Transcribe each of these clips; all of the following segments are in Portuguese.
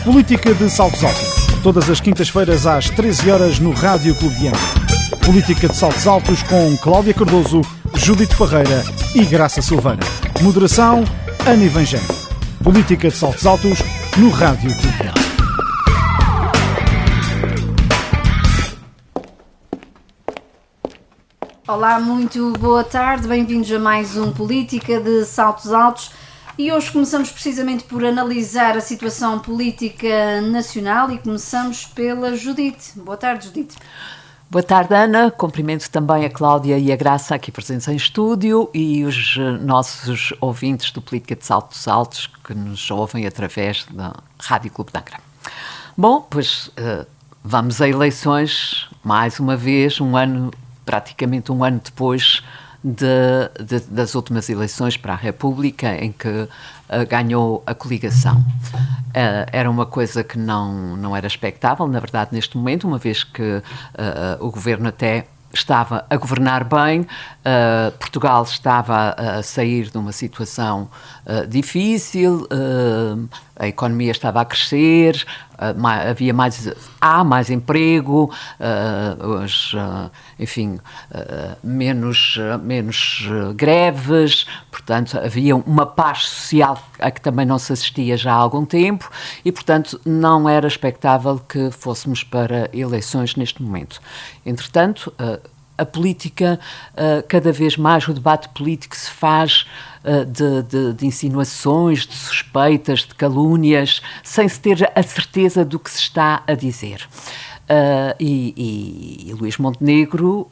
Política de Saltos Altos. Todas as quintas-feiras às 13 horas no Rádio Clube de Angra. Política de Saltos Altos com Cláudia Cardoso, Judite Parreira e Graça Silveira. Moderação, Ana Evangelho. Política de Saltos Altos no Rádio Clube de Angra. Olá, muito boa tarde, bem-vindos a mais um Política de Saltos Altos e hoje começamos precisamente por analisar a situação política nacional e começamos pela Judite. Boa tarde, Judite. Boa tarde, Ana. Cumprimento também a Cláudia e a Graça aqui presentes em estúdio e os nossos ouvintes do Política de Saltos Altos que nos ouvem através da Rádio Clube de Angra. Bom, pois vamos a eleições mais uma vez, praticamente um ano depois das últimas eleições para a República, em que ganhou a coligação. Era uma coisa que não era expectável, na verdade, neste momento, uma vez que o governo até estava a governar bem, Portugal estava a sair de uma situação difícil, a economia estava a crescer, há mais emprego, menos greves, portanto havia uma paz social a que também não se assistia já há algum tempo e, portanto, não era expectável que fôssemos para eleições neste momento. Entretanto, a política, cada vez mais o debate político se faz de insinuações, de suspeitas, de calúnias, sem se ter a certeza do que se está a dizer. E Luís Montenegro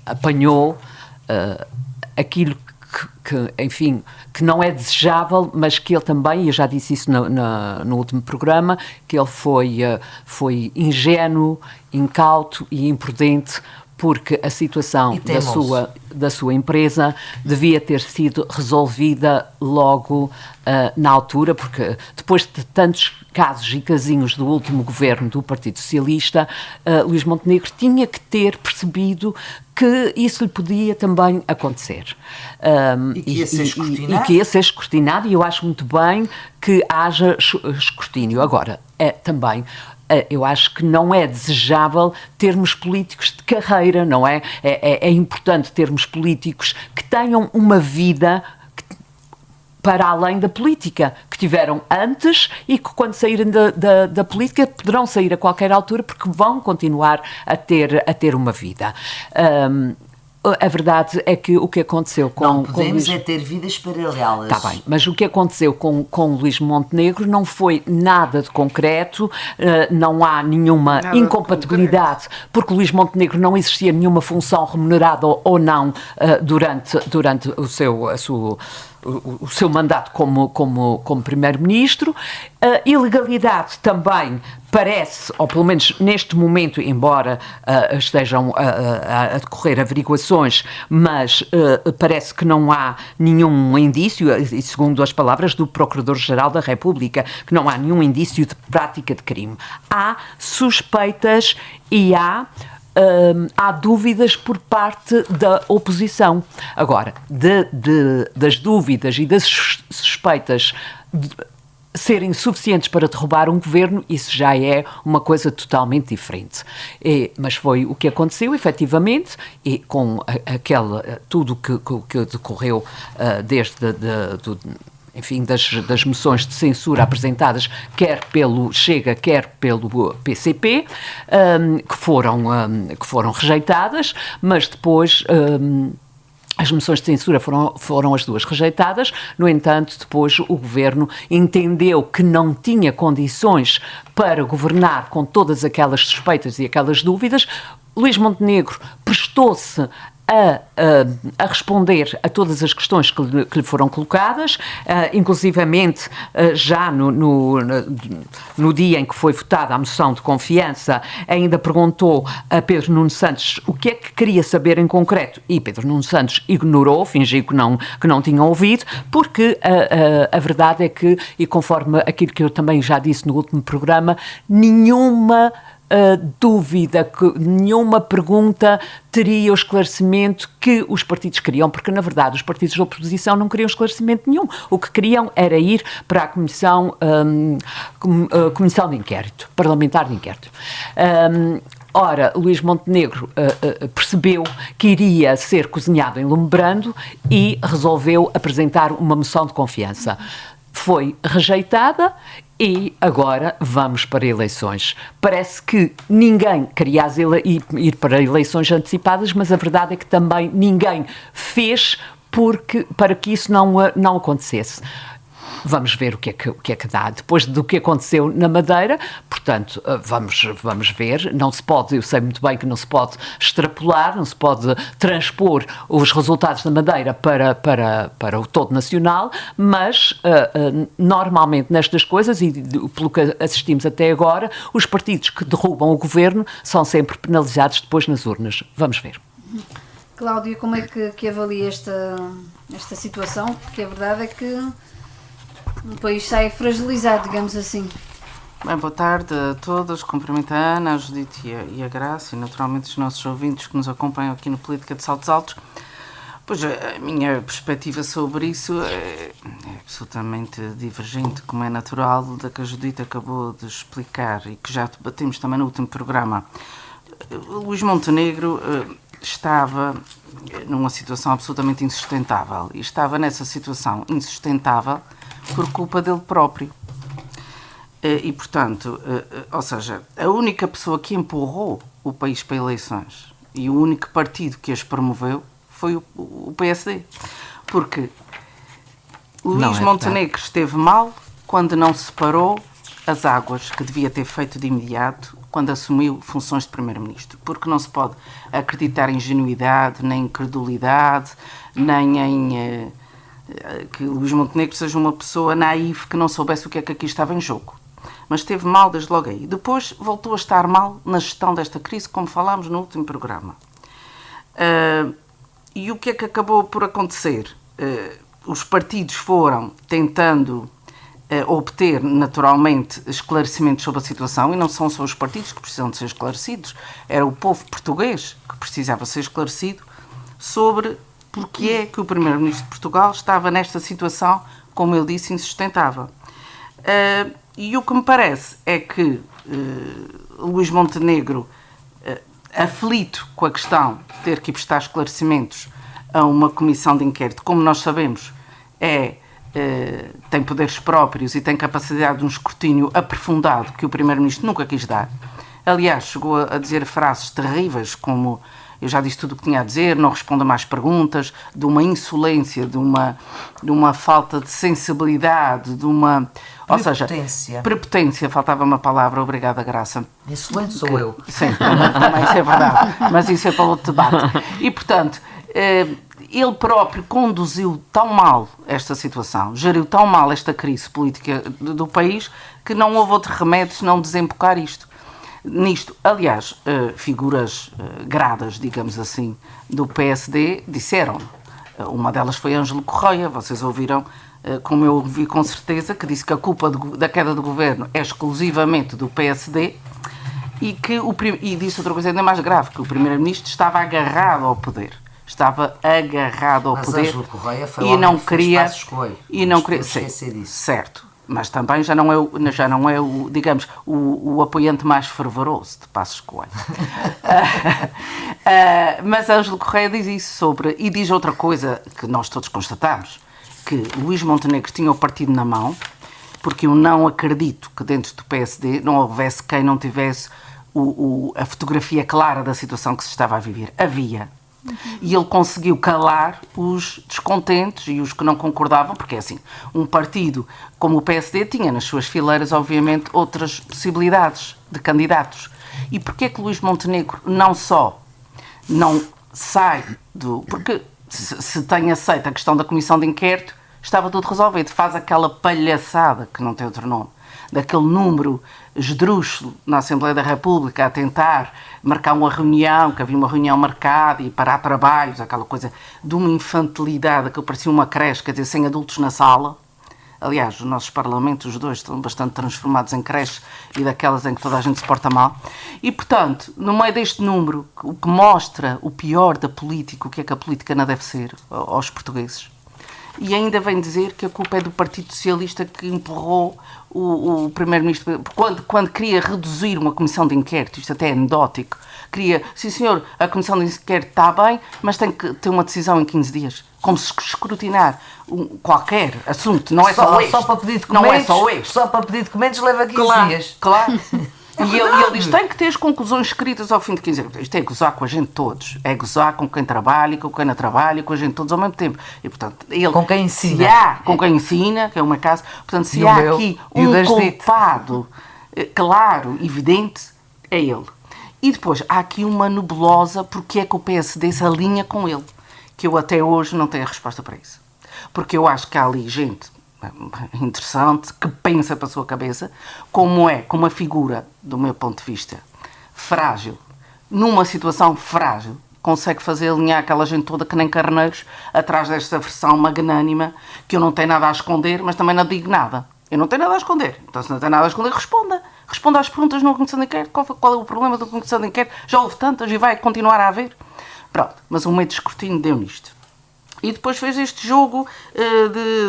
apanhou aquilo que não é desejável, mas que ele também, eu já disse isso no último programa, que ele foi ingênuo, incauto e imprudente, porque a situação da sua empresa devia ter sido resolvida logo na altura, porque depois de tantos casos e casinhos do último governo do Partido Socialista, Luís Montenegro tinha que ter percebido que isso lhe podia também acontecer. E que ia ser escrutinado. E que ia ser escrutinado, e eu acho muito bem que haja escrutínio. Agora, também eu acho que não é desejável termos políticos de carreira, não é? É importante termos políticos que tenham uma vida para além da política, que tiveram antes e que quando saírem da política poderão sair a qualquer altura porque vão continuar a ter uma vida. A verdade é que o que aconteceu com... Não podemos ter vidas paralelas. Está bem, mas o que aconteceu com Luís Montenegro não foi nada de concreto, não há nenhuma incompatibilidade, porque Luís Montenegro não existia nenhuma função remunerada ou não durante o seu mandato como primeiro-ministro. A ilegalidade também parece, ou pelo menos neste momento, embora estejam a decorrer averiguações, mas parece que não há nenhum indício, e segundo as palavras do Procurador-Geral da República, que não há nenhum indício de prática de crime. Há suspeitas e há dúvidas por parte da oposição. Agora, das dúvidas e das suspeitas serem suficientes para derrubar um governo, isso já é uma coisa totalmente diferente. Mas foi o que aconteceu, efetivamente, e com tudo que decorreu desde das moções de censura apresentadas quer pelo Chega, quer pelo PCP, que foram rejeitadas, mas depois as moções de censura foram as duas rejeitadas. No entanto, depois o governo entendeu que não tinha condições para governar com todas aquelas suspeitas e aquelas dúvidas. Luís Montenegro prestou-se a responder a todas as questões que lhe foram colocadas, inclusivamente já no dia em que foi votada a moção de confiança, ainda perguntou a Pedro Nuno Santos o que é que queria saber em concreto, e Pedro Nuno Santos ignorou, fingiu que não tinha ouvido, porque a verdade é que, e conforme aquilo que eu também já disse no último programa, nenhuma dúvida, que nenhuma pergunta teria o esclarecimento que os partidos queriam, porque na verdade os partidos da oposição não queriam esclarecimento nenhum. O que queriam era ir para a comissão de inquérito, parlamentar de inquérito. Ora, Luís Montenegro percebeu que iria ser cozinhado em lume brando e resolveu apresentar uma moção de confiança. Foi rejeitada e agora vamos para eleições. Parece que ninguém queria ir para eleições antecipadas, mas a verdade é que também ninguém fez para que isso não acontecesse. Vamos ver o que é que dá. Depois do que aconteceu na Madeira, portanto, vamos ver. Não se pode, eu sei muito bem que não se pode extrapolar, não se pode transpor os resultados da Madeira para o todo nacional, mas normalmente nestas coisas, e pelo que assistimos até agora, os partidos que derrubam o governo são sempre penalizados depois nas urnas. Vamos ver. Cláudia, como é que avalia esta situação? Porque a verdade é que o país sai fragilizado, digamos assim. Bem, boa tarde a todos. Cumprimento a Ana, a Judite e a Graça e naturalmente os nossos ouvintes que nos acompanham aqui no Política de Saltos Altos. Pois a minha perspectiva sobre isso é absolutamente divergente, como é natural, da que a Judite acabou de explicar e que já debatemos também no último programa. Luís Montenegro estava numa situação absolutamente insustentável e estava nessa situação insustentável por culpa dele próprio. E, portanto, ou seja, a única pessoa que empurrou o país para eleições e o único partido que as promoveu foi o PSD. Porque Luís Montenegro esteve mal quando não separou as águas, que devia ter feito de imediato quando assumiu funções de Primeiro-Ministro. Porque não se pode acreditar em ingenuidade, nem em credulidade, nem em que Luís Montenegro seja uma pessoa naíve que não soubesse o que é que aqui estava em jogo. Mas esteve mal desde logo aí. Depois voltou a estar mal na gestão desta crise, como falámos no último programa. E o que é que acabou por acontecer? Os partidos foram tentando obter, naturalmente, esclarecimentos sobre a situação, e não são só os partidos que precisam de ser esclarecidos, era o povo português que precisava ser esclarecido sobre porque é que o Primeiro-Ministro de Portugal estava nesta situação, como ele disse, insustentável. E o que me parece é que Luís Montenegro, aflito com a questão de ter que prestar esclarecimentos a uma comissão de inquérito, como nós sabemos, tem poderes próprios e tem capacidade de um escrutínio aprofundado que o Primeiro-Ministro nunca quis dar. Aliás, chegou a dizer frases terríveis como: eu já disse tudo o que tinha a dizer, não respondo a mais perguntas, de uma insolência, de uma falta de sensibilidade, de uma... Ou seja, prepotência, faltava uma palavra, obrigada, Graça. Insolente sou eu. Sim, também isso é verdade, mas isso é para outro debate. E, portanto, ele próprio conduziu tão mal esta situação, geriu tão mal esta crise política do país, que não houve outro remédio senão desembocar nisto. Aliás, figuras gradas, digamos assim, do PSD disseram. Uma delas foi Ângelo Correia, vocês ouviram, como eu ouvi com certeza, que disse que a culpa da queda do governo é exclusivamente do PSD e disse outra coisa ainda mais grave, que o Primeiro-Ministro estava agarrado ao poder. Estava agarrado ao poder e não queria... esquecer disso. Certo. Mas também já não é o digamos, o apoiante mais fervoroso de Passos Coelho. Mas Ângelo Correia diz isso e diz outra coisa que nós todos constatamos, que Luís Montenegro tinha o partido na mão, porque eu não acredito que dentro do PSD não houvesse quem não tivesse a fotografia clara da situação que se estava a viver. Havia. E ele conseguiu calar os descontentes e os que não concordavam, porque é assim, um partido como o PSD tinha nas suas fileiras, obviamente, outras possibilidades de candidatos. E porquê é que Luís Montenegro não só não sai do... Porque se tem aceito a questão da comissão de inquérito, estava tudo resolvido. Faz aquela palhaçada, que não tem outro nome, daquele número esdrúxulo na Assembleia da República a tentar marcar uma reunião, que havia uma reunião marcada e parar trabalhos, aquela coisa de uma infantilidade que parecia uma creche, quer dizer, sem adultos na sala, Aliás, os nossos parlamentos, os dois, estão bastante transformados em creches e daquelas em que toda a gente se porta mal. E, portanto, no meio deste número, o que mostra o pior da política, o que é que a política não deve ser aos portugueses, e ainda vem dizer que a culpa é do Partido Socialista que empurrou o Primeiro-Ministro, quando queria reduzir uma comissão de inquérito, isto até é anedótico, queria, sim senhor, a comissão de inquérito está bem, mas tem que ter uma decisão em 15 dias. Como se escrutinar qualquer assunto, não é só este. Só para pedir documentos, não é só este. Só para pedir documentos leva 15 dias. Claro. E ele diz, tem que ter as conclusões escritas ao fim de 15 anos. Isto é gozar com a gente todos. É gozar com quem trabalha, com quem não trabalha, com a gente todos ao mesmo tempo. E, portanto, ele, com quem ensina. Se há, com quem ensina, que é uma casa. Portanto, se há aqui um culpado claro, evidente, é ele. E depois, há aqui uma nebulosa porque é que o PSD se alinha com ele. Que eu até hoje não tenho a resposta para isso. Porque eu acho que há ali gente interessante, que pensa para a sua cabeça, como uma figura, do meu ponto de vista, frágil, numa situação frágil, consegue fazer alinhar aquela gente toda que nem carneiros atrás desta versão magnânima, que eu não tenho nada a esconder, mas também não digo nada. Eu não tenho nada a esconder. Então, se não tem nada a esconder, responda. Responda às perguntas numa comissão de inquérito. Qual é o problema da comissão de inquérito? Já houve tantas e vai continuar a haver. Pronto, mas o meio de escrutínio deu nisto. E depois fez este jogo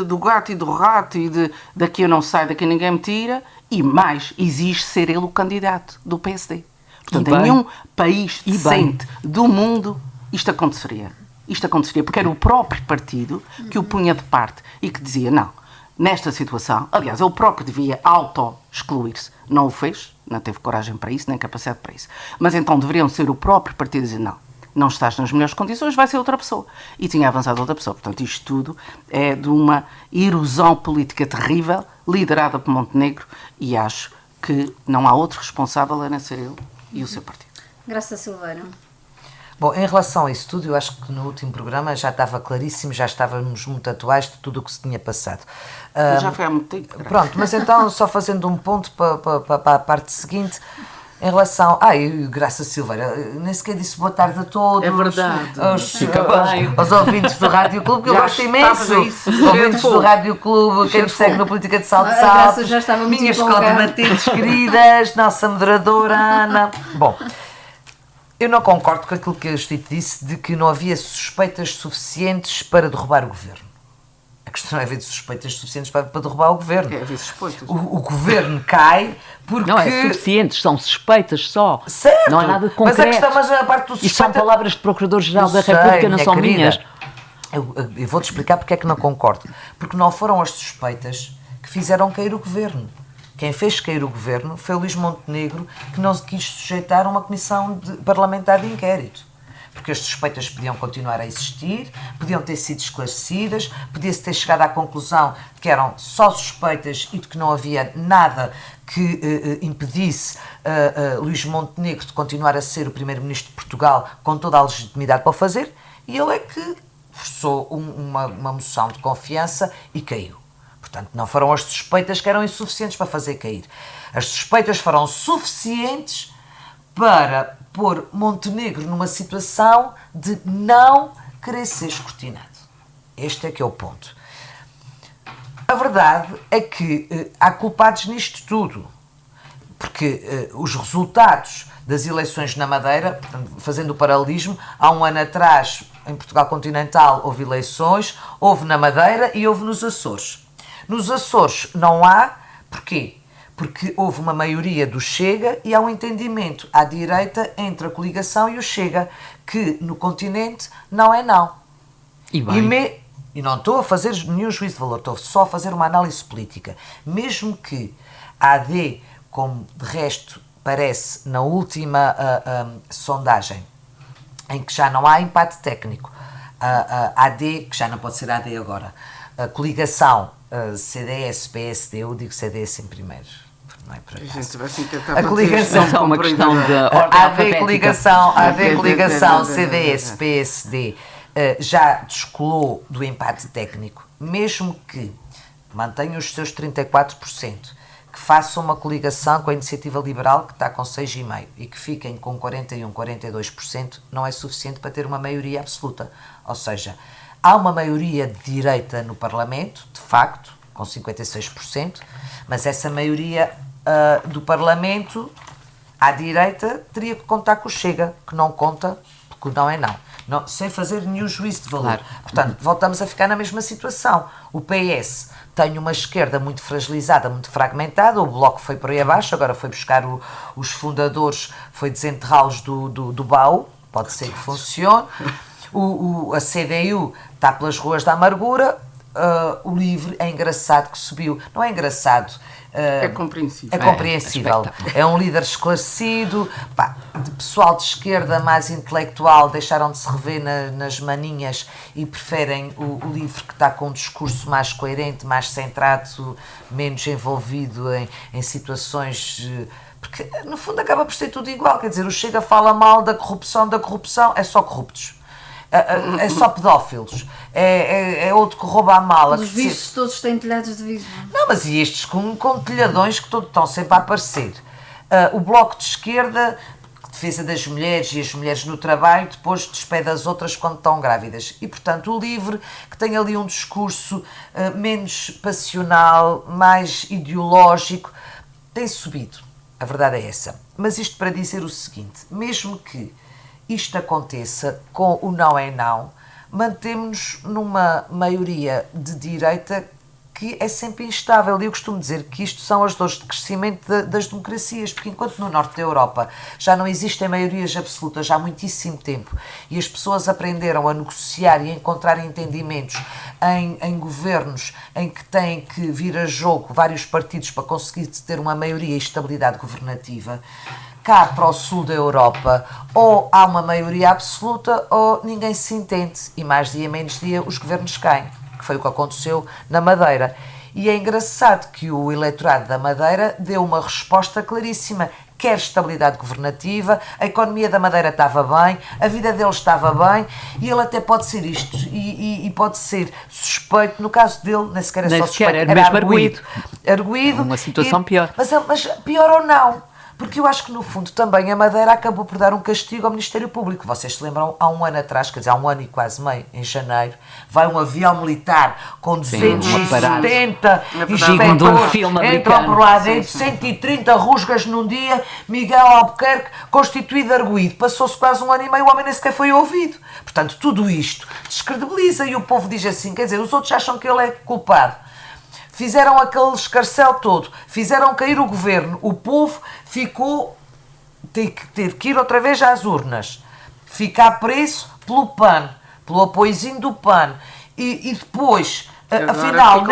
do gato e do rato e daqui eu não saio, daqui ninguém me tira, e mais, exige ser ele o candidato do PSD. Portanto, em nenhum país decente do mundo isto aconteceria. Isto aconteceria porque era o próprio partido que o punha de parte e que dizia, não, nesta situação, aliás, ele próprio devia auto-excluir-se. Não o fez, não teve coragem para isso, nem capacidade para isso. Mas então deveriam ser o próprio partido a dizer, não estás nas melhores condições, vai ser outra pessoa. E tinha avançado outra pessoa. Portanto, isto tudo é de uma erosão política terrível, liderada por Montenegro, e acho que não há outro responsável a não ser ele e o seu partido. Graça Silveira. Bom, em relação a isso tudo, eu acho que no último programa já estava claríssimo, já estávamos muito atuais de tudo o que se tinha passado. Já foi há muito tempo. Pronto, mas então, só fazendo um ponto para a parte seguinte... Em relação... Graça Silveira, nem sequer disse boa tarde a todos. É verdade. Aos ouvintes do Rádio Clube, que eu gosto imenso. Os ouvintes do Rádio Clube, quem me segue no Política de Salto Salto. Minhas combatentes queridas, nossa moderadora Ana. Bom, eu não concordo com aquilo que a Judite disse de que não havia suspeitas suficientes para derrubar o governo. A questão é haver suspeitas suficientes para derrubar o governo. É haver suspeitas. O governo cai porque... Não é suficientes, são suspeitas só. Certo. Não é nada concreto. Mas a parte do suspeita... Isto são palavras do Procurador-Geral da República, não são minhas. Eu vou-te explicar porque é que não concordo. Porque não foram as suspeitas que fizeram cair o governo. Quem fez cair o governo foi o Luís Montenegro, que não se quis sujeitar a uma comissão parlamentar de inquérito. Porque as suspeitas podiam continuar a existir, podiam ter sido esclarecidas, podia-se ter chegado à conclusão de que eram só suspeitas e de que não havia nada que impedisse Luís Montenegro de continuar a ser o primeiro-ministro de Portugal com toda a legitimidade para o fazer, e ele é que forçou uma moção de confiança e caiu. Portanto, não foram as suspeitas que eram insuficientes para fazer cair. As suspeitas foram suficientes para pôr Montenegro numa situação de não querer ser escrutinado. Este é que é o ponto. A verdade é que há culpados nisto tudo, porque os resultados das eleições na Madeira, fazendo o paralelismo, há um ano atrás, em Portugal continental, houve eleições, houve na Madeira e houve nos Açores. Nos Açores não há, porquê? Porque houve uma maioria do Chega e há um entendimento à direita entre a coligação e o Chega, que no continente não é não. E não estou a fazer nenhum juízo de valor, estou só a fazer uma análise política. Mesmo que a AD, como de resto parece na última sondagem, em que já não há empate técnico, a AD, que já não pode ser AD agora, a coligação CDS-PSD, eu digo CDS em primeiro. Não é para a coligação é uma questão de ordem coligação CDS-PSD já descolou do empate técnico, mesmo que mantenha os seus 34%, que faça uma coligação com a Iniciativa Liberal, que está com 6,5%, e que fiquem com 41%, 42%, não é suficiente para ter uma maioria absoluta. Ou seja, há uma maioria de direita no Parlamento, de facto, com 56%, mas essa maioria do Parlamento, à direita, teria que contar com o Chega, que não conta, porque não é não, sem fazer nenhum juízo de valor. Claro. Portanto, voltamos a ficar na mesma situação. O PS tem uma esquerda muito fragilizada, muito fragmentada, o Bloco foi por aí abaixo, agora foi buscar os fundadores, foi desenterrá-los do baú, pode ser que funcione. A CDU está pelas ruas da amargura, o LIVRE é engraçado que subiu. Não é engraçado. É compreensível. É compreensível. É um líder esclarecido. De pessoal de esquerda mais intelectual deixaram de se rever nas maninhas e preferem o LIVRE, que está com um discurso mais coerente, mais centrado, menos envolvido em situações... Porque, no fundo, acaba por ser tudo igual. Quer dizer, o Chega fala mal da corrupção, é só corruptos. É só pedófilos, é outro que rouba a mala. Os vistos todos têm telhados de vidro. Não, mas e estes com telhadões que estão sempre a aparecer. O Bloco de Esquerda, defesa das mulheres e as mulheres no trabalho, depois despede as outras quando estão grávidas. E, portanto, o LIVRE, que tem ali um discurso menos passional, mais ideológico, tem subido. A verdade é essa. Mas isto para dizer o seguinte, mesmo que isto aconteça com o não é não, mantemos-nos numa maioria de direita que é sempre instável. E eu costumo dizer que isto são as dores de crescimento das democracias, porque enquanto no norte da Europa já não existem maiorias absolutas já há muitíssimo tempo e as pessoas aprenderam a negociar e a encontrar entendimentos em governos em que têm que vir a jogo vários partidos para conseguir ter uma maioria e estabilidade governativa, cá para o sul da Europa, ou há uma maioria absoluta ou ninguém se entende. E mais dia menos dia os governos caem, que foi o que aconteceu na Madeira. E é engraçado que o eleitorado da Madeira deu uma resposta claríssima. Quer estabilidade governativa, a economia da Madeira estava bem, a vida deles estava bem, e ele até pode ser isto, e pode ser suspeito, no caso dele, nem sequer é só suspeito, era mesmo arguído. Arguído. Uma situação pior. Mas pior ou não? Porque eu acho que, no fundo, também a Madeira acabou por dar um castigo ao Ministério Público. Vocês se lembram, há um ano atrás, quer dizer, há um ano e quase meio, em janeiro, vai um avião militar com 270 inspectores, entram por lá dentro, 130 rusgas num dia, Miguel Albuquerque, constituído arguído. Passou-se quase um ano e meio, o homem nem sequer foi ouvido. Portanto, tudo isto descredibiliza e o povo diz assim, quer dizer, os outros acham que ele é culpado. Fizeram aquele escarcéu todo, fizeram cair o governo, o povo teve que ir outra vez às urnas, ficar preso pelo PAN, pelo apoiozinho do PAN, e depois, afinal,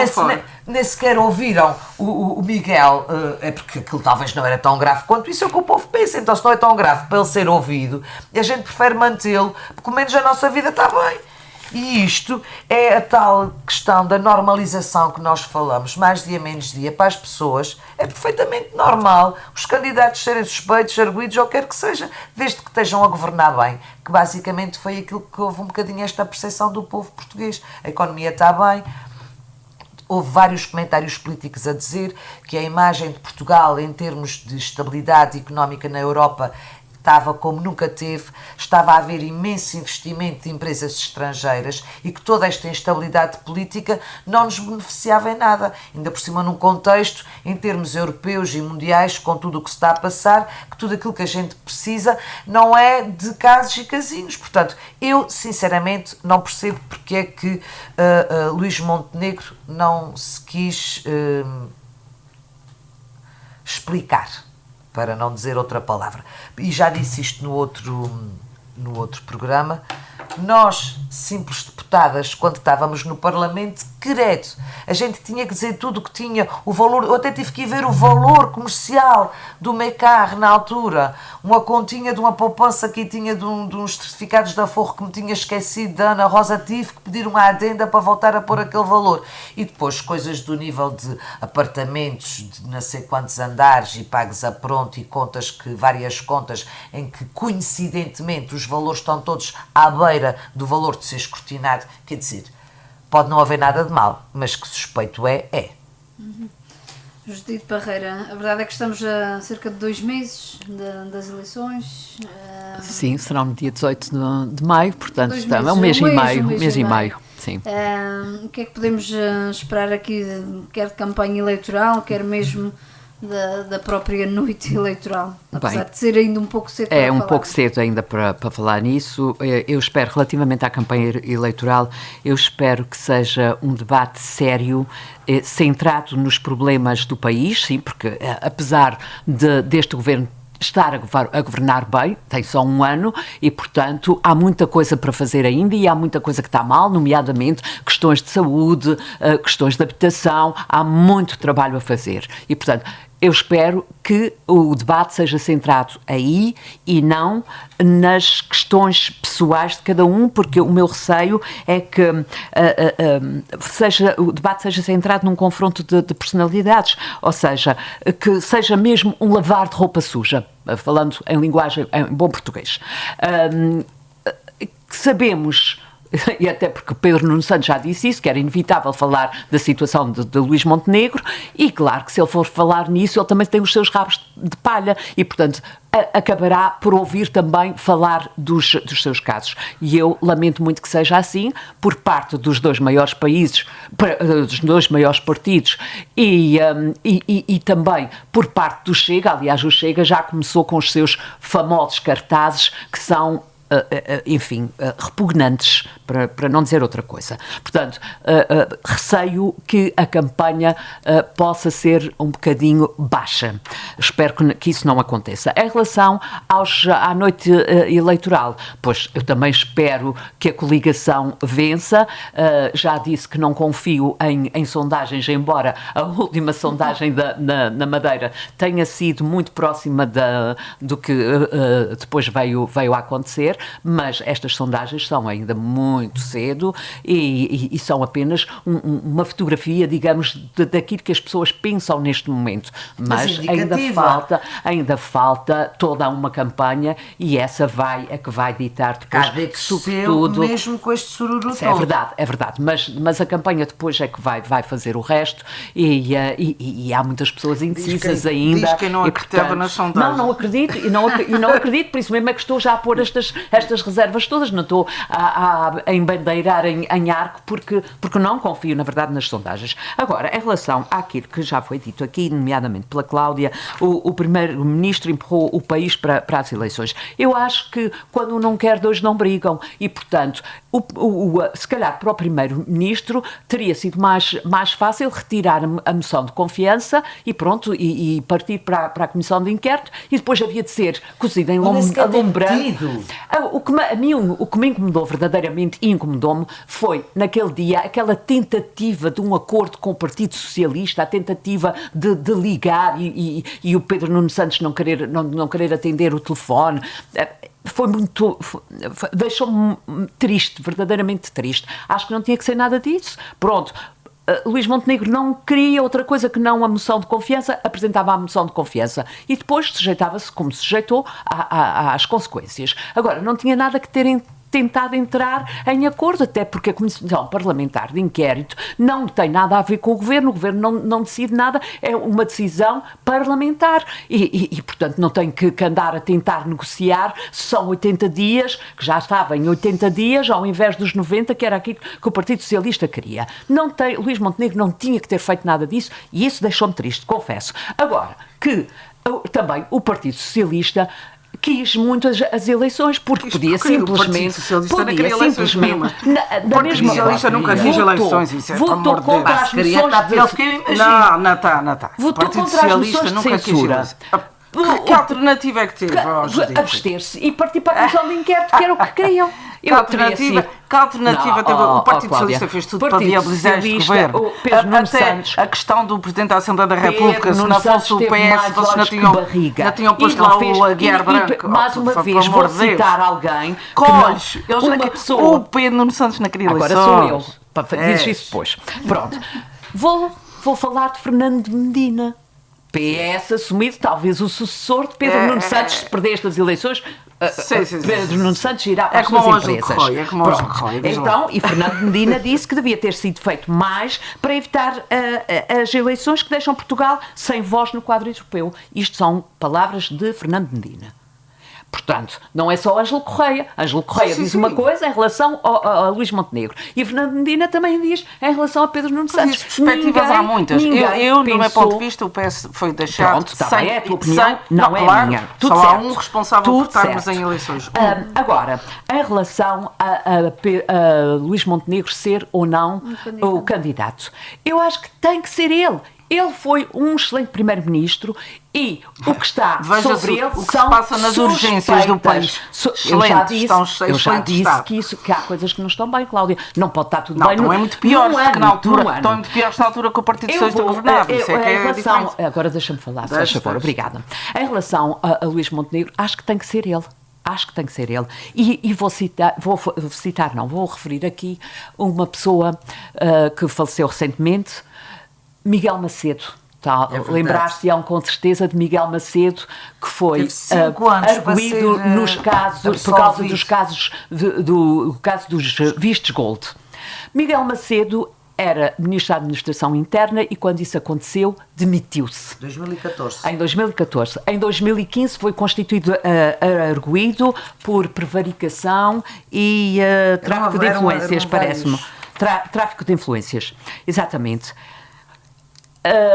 nem sequer ouviram o Miguel, é porque aquilo talvez não era tão grave quanto isso, é o que o povo pensa, então se não é tão grave para ele ser ouvido, a gente prefere mantê-lo, porque pelo menos a nossa vida está bem. E isto é a tal questão da normalização que nós falamos, mais dia menos dia, para as pessoas, é perfeitamente normal os candidatos serem suspeitos, arguidos, ou quer que seja, desde que estejam a governar bem, que basicamente foi aquilo que houve um bocadinho esta percepção do povo português. A economia está bem. Houve vários comentários políticos a dizer que a imagem de Portugal em termos de estabilidade económica na Europa estava como nunca teve, estava a haver imenso investimento de empresas estrangeiras e que toda esta instabilidade política não nos beneficiava em nada. Ainda por cima num contexto, em termos europeus e mundiais, com tudo o que se está a passar, que tudo aquilo que a gente precisa não é de casos e casinhos. Portanto, eu sinceramente não percebo porque é que Luís Montenegro não se quis explicar, para não dizer outra palavra. E já disse isto no outro programa, nós, simples deputadas, quando estávamos no Parlamento, credo, a gente tinha que dizer tudo o que tinha, o valor, eu até tive que ir ver o valor comercial do Mecar na altura, uma continha de uma poupança que tinha de uns certificados da Forro que me tinha esquecido da Ana Rosa, tive que pedir uma adenda para voltar a pôr aquele valor. E depois coisas do nível de apartamentos de não sei quantos andares e pagos a pronto e várias contas em que coincidentemente os valores estão todos à beira do valor de ser escrutinado, quer dizer, pode não haver nada de mal, mas que suspeito é. Judite Parreira, a verdade é que estamos a cerca de 2 meses das eleições. Sim, será no dia 18 de maio, portanto, 2 é um meses, mês e meio. Sim. Sim. O que é que podemos esperar aqui, quer de campanha eleitoral, quer mesmo da própria noite eleitoral? Apesar Bem, de ser ainda um pouco cedo para É um falar. pouco cedo ainda para falar nisso. Eu espero, relativamente à campanha eleitoral, eu espero que seja um debate sério, centrado nos problemas do país, sim, porque apesar deste governo estar a governar bem, tem só um ano e, portanto, há muita coisa para fazer ainda e há muita coisa que está mal, nomeadamente questões de saúde, questões de habitação, há muito trabalho a fazer. E, portanto, eu espero que o debate seja centrado aí e não nas questões pessoais de cada um, porque o meu receio é que o debate seja centrado num confronto de personalidades, ou seja, que seja mesmo um lavar de roupa suja, falando em linguagem, em bom português. Sabemos, e até porque Pedro Nuno Santos já disse isso, que era inevitável falar da situação de Luís Montenegro, e claro que se ele for falar nisso, ele também tem os seus rabos de palha, e portanto acabará por ouvir também falar dos seus casos. E eu lamento muito que seja assim, por parte dos dois maiores países, dos dois maiores partidos, e também por parte do Chega. Aliás, o Chega já começou com os seus famosos cartazes, que são enfim, repugnantes, para não dizer outra coisa. Portanto, receio que a campanha possa ser um bocadinho baixa. Espero que isso não aconteça. Em relação à noite eleitoral, pois eu também espero que a coligação vença. Já disse que não confio em sondagens, embora a última sondagem na Madeira tenha sido muito próxima do que depois veio a acontecer, mas estas sondagens são ainda muito cedo e são apenas uma fotografia, digamos, daquilo que as pessoas pensam neste momento. Mas ainda falta toda uma campanha e essa é que vai ditar depois, sobretudo, mesmo com este sururu todo. É verdade, mas a campanha depois é que vai fazer o resto e há muitas pessoas indecisas ainda. Diz que não acreditava nas sondagens. Não acredito, e não acredito, por isso mesmo é que estou já a pôr estas reservas todas, não estou a embandeirar em arco, porque não confio, na verdade, nas sondagens. Agora, em relação àquilo que já foi dito aqui, nomeadamente pela Cláudia, o primeiro-ministro empurrou o país para as eleições. Eu acho que quando um não quer, dois não brigam, e, portanto, se calhar para o primeiro-ministro teria sido mais fácil retirar a moção de confiança e pronto, e partir para a comissão de inquérito, e depois havia de ser cozida em lombrando. O que me incomodou verdadeiramente e incomodou-me foi, naquele dia, aquela tentativa de um acordo com o Partido Socialista, a tentativa de ligar e o Pedro Nuno Santos não querer atender o telefone. Deixou-me triste, verdadeiramente triste. Acho que não tinha que ser nada disso. Pronto. Luís Montenegro não queria outra coisa que não a moção de confiança, apresentava a moção de confiança e depois sujeitava-se, como se sujeitou, às consequências. Agora, não tinha nada que ter tentado entrar em acordo, até porque a Comissão Parlamentar de Inquérito não tem nada a ver com o Governo não decide nada, é uma decisão parlamentar e portanto, não tem que andar a tentar negociar, são 80 dias, que já estava em 80 dias, ao invés dos 90, que era aquilo que o Partido Socialista queria. Luís Montenegro não tinha que ter feito nada disso e isso deixou-me triste, confesso. Agora, que também o Partido Socialista quis muito as eleições, porque podia simplesmente... O Partido Socialista nunca quis eleições, isso é votou contra as moções de... Não. Votou contra as moções de censura. Que alternativa é que teve? Abster-se e partir para a comissão de inquérito, que era o que queriam. Que alternativa teve? O Partido Socialista fez tudo para viabilizar este governo. Até a questão do Presidente da Assembleia da República, se não fosse o PS, vocês não tinham posto lá o Aguiar Branco. Mais uma vez, vou citar alguém o Pedro Nuno Santos não queria eleições. Agora sou eu. Dizes isso depois. Pronto. Vou falar de Fernando Medina. PS assumido, talvez o sucessor de Pedro Nuno Santos, se perder estas eleições, Pedro Nuno Santos irá para as suas empresas. Então, e Fernando Medina disse que devia ter sido feito mais para evitar as eleições que deixam Portugal sem voz no quadro europeu. Isto são palavras de Fernando Medina. Portanto, não é só Ângelo Correia. Ângelo Correia diz uma coisa em relação a Luís Montenegro. E Fernando Medina também diz em relação a Pedro Nuno Santos. Perspectivas há muitas. Eu, do meu ponto de vista, o PS foi deixado... Pronto, também é a tua opinião, não é a minha. Tudo só certo. Há um responsável por estarmos em eleições. Agora, em relação a Luís Montenegro ser ou não o candidato, eu acho que tem que ser ele. Ele foi um excelente primeiro-ministro e o que está sobre ele o que se passa nas urgências do país. Eu já disse que há coisas que não estão bem, Cláudia. Não pode estar tudo bem. Não é muito pior que na altura. Estão muito piores na altura que o Partido Socialista governava. Isso é que é diferente. Agora deixa-me falar, se faz favor. Obrigada. Em relação a Luís Montenegro, acho que tem que ser ele. Acho que tem que ser ele. E vou referir aqui uma pessoa que faleceu recentemente, Miguel Macedo. Lembrar-se-ão com certeza de Miguel Macedo, que foi arguído nos casos, por causa dos casos do caso dos vistos gold. Miguel Macedo era Ministro da Administração Interna e quando isso aconteceu, demitiu-se. 2014. Em 2014. Em 2015 foi constituído arguído por prevaricação e tráfico de influências, parece-me. Tráfico de influências, exatamente.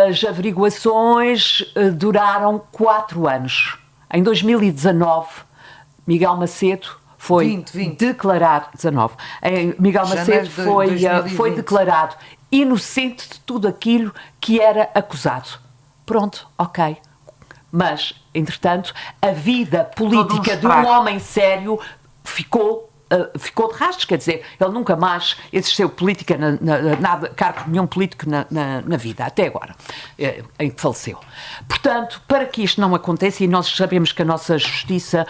As averiguações duraram 4 anos. Em 2019, Miguel Macedo foi declarado... 19. Miguel Macedo foi declarado inocente de tudo aquilo que era acusado. Pronto, ok. Mas, entretanto, a vida política de um homem sério ficou de rastros, quer dizer, ele nunca mais exerceu política, nada, cargo nenhum político na vida, até agora, em que faleceu. Portanto, para que isto não aconteça, e nós sabemos que a nossa justiça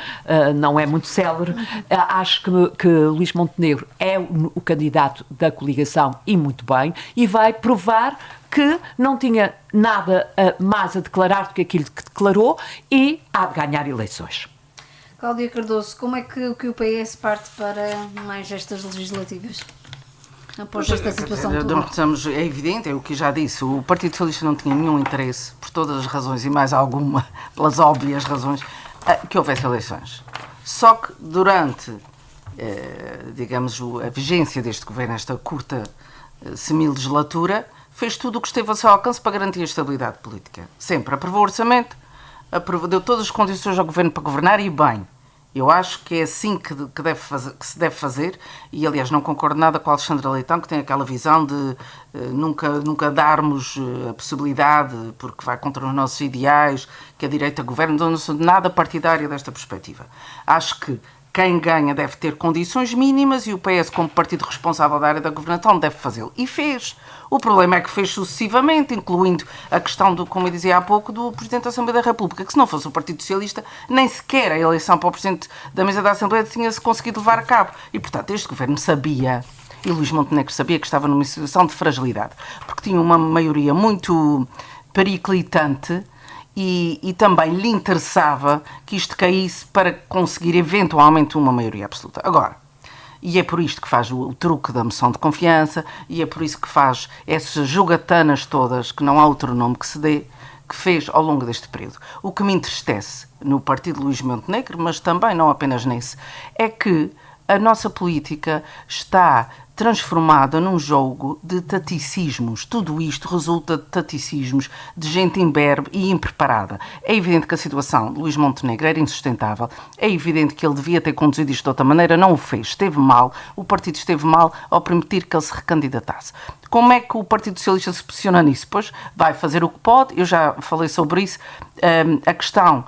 não é muito célere, acho que Luís Montenegro é o candidato da coligação, e muito bem, e vai provar que não tinha nada mais a declarar do que aquilo que declarou e há de ganhar eleições. Cláudia Cardoso, como é que o PS parte para mais estas legislativas? Após esta situação toda? É evidente, é o que já disse, o Partido Socialista não tinha nenhum interesse, por todas as razões e mais alguma, pelas óbvias razões, que houvesse eleições. Só que durante, digamos, a vigência deste governo, esta curta semi-legislatura, fez tudo o que esteve ao seu alcance para garantir a estabilidade política. Sempre aprovou o orçamento, deu todas as condições ao governo para governar e bem. Eu acho que é assim que se deve fazer e, aliás, não concordo nada com a Alexandra Leitão, que tem aquela visão de nunca darmos a possibilidade, porque vai contra os nossos ideais, que a direita governe. Não sou nada partidária desta perspectiva. Acho que quem ganha deve ter condições mínimas e o PS, como partido responsável da área da governação, deve fazê-lo. E fez. O problema é que fez sucessivamente, incluindo a questão, como eu dizia há pouco, do Presidente da Assembleia da República, que se não fosse o Partido Socialista, nem sequer a eleição para o Presidente da Mesa da Assembleia tinha-se conseguido levar a cabo. E, portanto, este governo sabia, e Luís Montenegro sabia, que estava numa situação de fragilidade, porque tinha uma maioria muito periclitante e também lhe interessava que isto caísse para conseguir eventualmente uma maioria absoluta. Agora, e é por isto que faz o truque da moção de confiança, e é por isso que faz essas jogatanas todas, que não há outro nome que se dê, que fez ao longo deste período. O que me entristece no partido Luís Montenegro, mas também não apenas nesse, é que a nossa política está transformada num jogo de taticismos. Tudo isto resulta de taticismos, de gente imberbe e impreparada. É evidente que a situação de Luís Montenegro era insustentável. É evidente que ele devia ter conduzido isto de outra maneira. Não o fez. Esteve mal. O partido esteve mal ao permitir que ele se recandidatasse. Como é que o Partido Socialista se posiciona nisso? Pois vai fazer o que pode. Eu já falei sobre isso. A questão...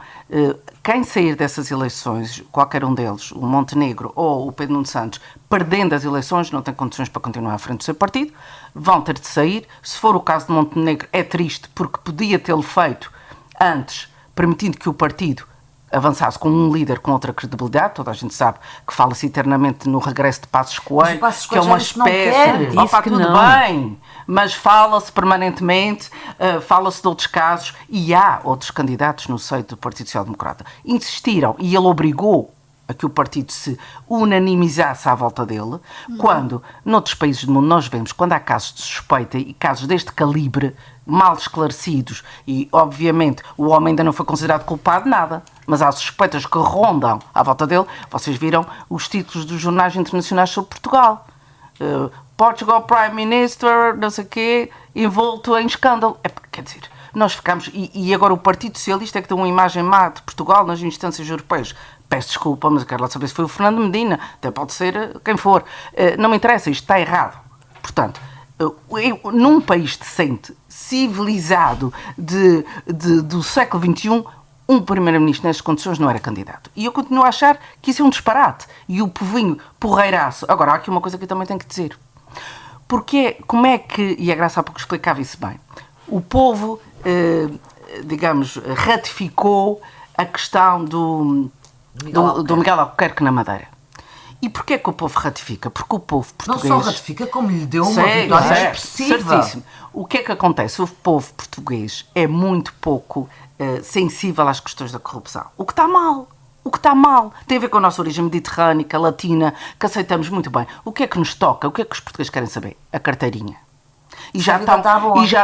Quem sair dessas eleições, qualquer um deles, o Montenegro ou o Pedro Nuno Santos, perdendo as eleições, não tem condições para continuar à frente do seu partido, vão ter de sair. Se for o caso de Montenegro, é triste, porque podia tê-lo feito antes, permitindo que o partido avançasse com um líder com outra credibilidade. Toda a gente sabe que fala-se eternamente no regresso de Passos Coelho, que é uma espécie... Opa, tudo bem, mas fala-se permanentemente, fala-se de outros casos, e há outros candidatos no seio do Partido Social Democrata. Insistiram, e ele obrigou a que o partido se unanimizasse à volta dele, quando, noutros países do mundo, nós vemos, quando há casos de suspeita e casos deste calibre, mal esclarecidos, e, obviamente, o homem ainda não foi considerado culpado de nada. mas há suspeitas que rondam à volta dele. Vocês viram os títulos dos jornais internacionais sobre Portugal. Portugal Prime Minister, não sei o quê, envolto em escândalo. Quer dizer, nós ficamos... E agora o Partido Socialista é que tem uma imagem má de Portugal nas instâncias europeias. Peço desculpa, mas eu quero lá saber se foi o Fernando Medina. Até pode ser quem for. Não me interessa, isto está errado. Portanto, num país decente, civilizado do século XXI, um primeiro-ministro nestas condições não era candidato. E eu continuo a achar que isso é um disparate. E o povinho porreiraço... Agora, há aqui uma coisa que eu também tenho que dizer. Como é que... E a Graça há pouco explicava isso bem. O povo, digamos, ratificou a questão do Miguel Albuquerque na Madeira. E porquê que o povo ratifica? Porque o povo português... Não só ratifica, como lhe deu uma vitória expressiva. Certíssimo. O que é que acontece? O povo português é muito pouco sensível às questões da corrupção. O que está mal. O que está mal. Tem a ver com a nossa origem mediterrânica, latina, que aceitamos muito bem. O que é que nos toca? O que é que os portugueses querem saber? A carteirinha. E já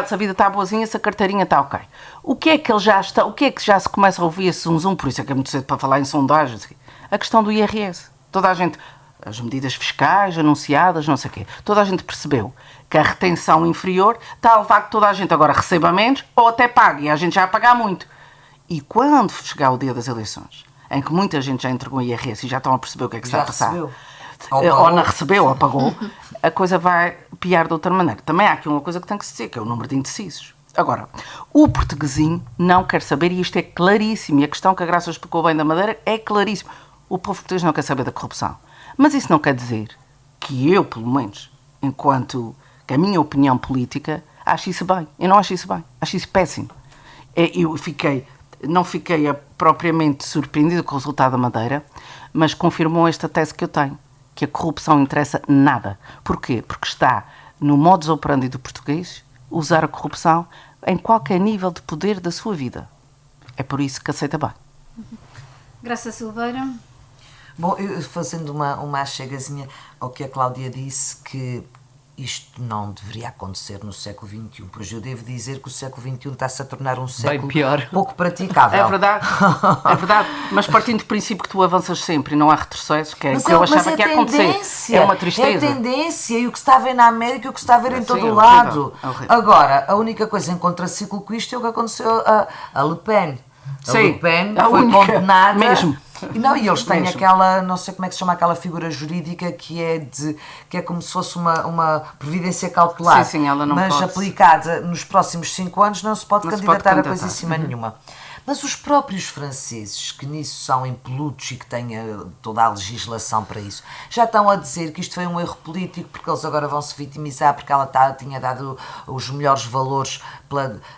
se a vida está boazinha, se a carteirinha está ok. O que é que já se começa a ouvir esse zum, por isso é que é muito cedo para falar em sondagens? A questão do IRS. Toda a gente, as medidas fiscais anunciadas, não sei o quê, toda a gente percebeu que a retenção inferior está a levar que toda a gente agora receba menos ou até pague, e a gente já a pagar muito. E quando chegar o dia das eleições, em que muita gente já entregou IRS e já estão a perceber o que é que está a passar, ou não recebeu ou apagou, a coisa vai piar de outra maneira. Também há aqui uma coisa que tem que se dizer, que é o número de indecisos. Agora, o portuguesinho não quer saber, e isto é claríssimo, e a questão que a Graça explicou bem da Madeira é claríssimo. O povo português não quer saber da corrupção. Mas isso não quer dizer que eu, pelo menos, enquanto que a minha opinião política, acho isso bem. Eu não acho isso bem. Acho isso péssimo. Eu não fiquei propriamente surpreendido com o resultado da Madeira, mas confirmou esta tese que eu tenho, que a corrupção não interessa nada. Porquê? Porque está no modus operandi do português usar a corrupção em qualquer nível de poder da sua vida. É por isso que aceita bem. Graça Silveira. Bom, eu fazendo uma chegazinha ao que a Cláudia disse, que isto não deveria acontecer no século XXI, pois eu devo dizer que o século XXI está-se a tornar um século pouco praticável. É verdade, mas partindo do princípio que tu avanças sempre e não há retrocessos, que é o que eu achava que ia acontecer. É uma tristeza. É a tendência, e o que se está a ver na América e o que se está a ver em todo o lado. Horrível. Agora, a única coisa em contraciclo com isto é o que aconteceu a Le Pen. Sim, Le Pen a foi única, condenada... mesmo. E eles têm aquela, não sei como é que se chama, aquela figura jurídica que é como se fosse uma previdência cautelar. Sim, ela não mas pode. Aplicada nos próximos 5 anos não se pode candidatar a coisíssima nenhuma. Mas os próprios franceses, que nisso são impolutos e que têm toda a legislação para isso, já estão a dizer que isto foi um erro político, porque eles agora vão se vitimizar porque ela tinha dado os melhores valores.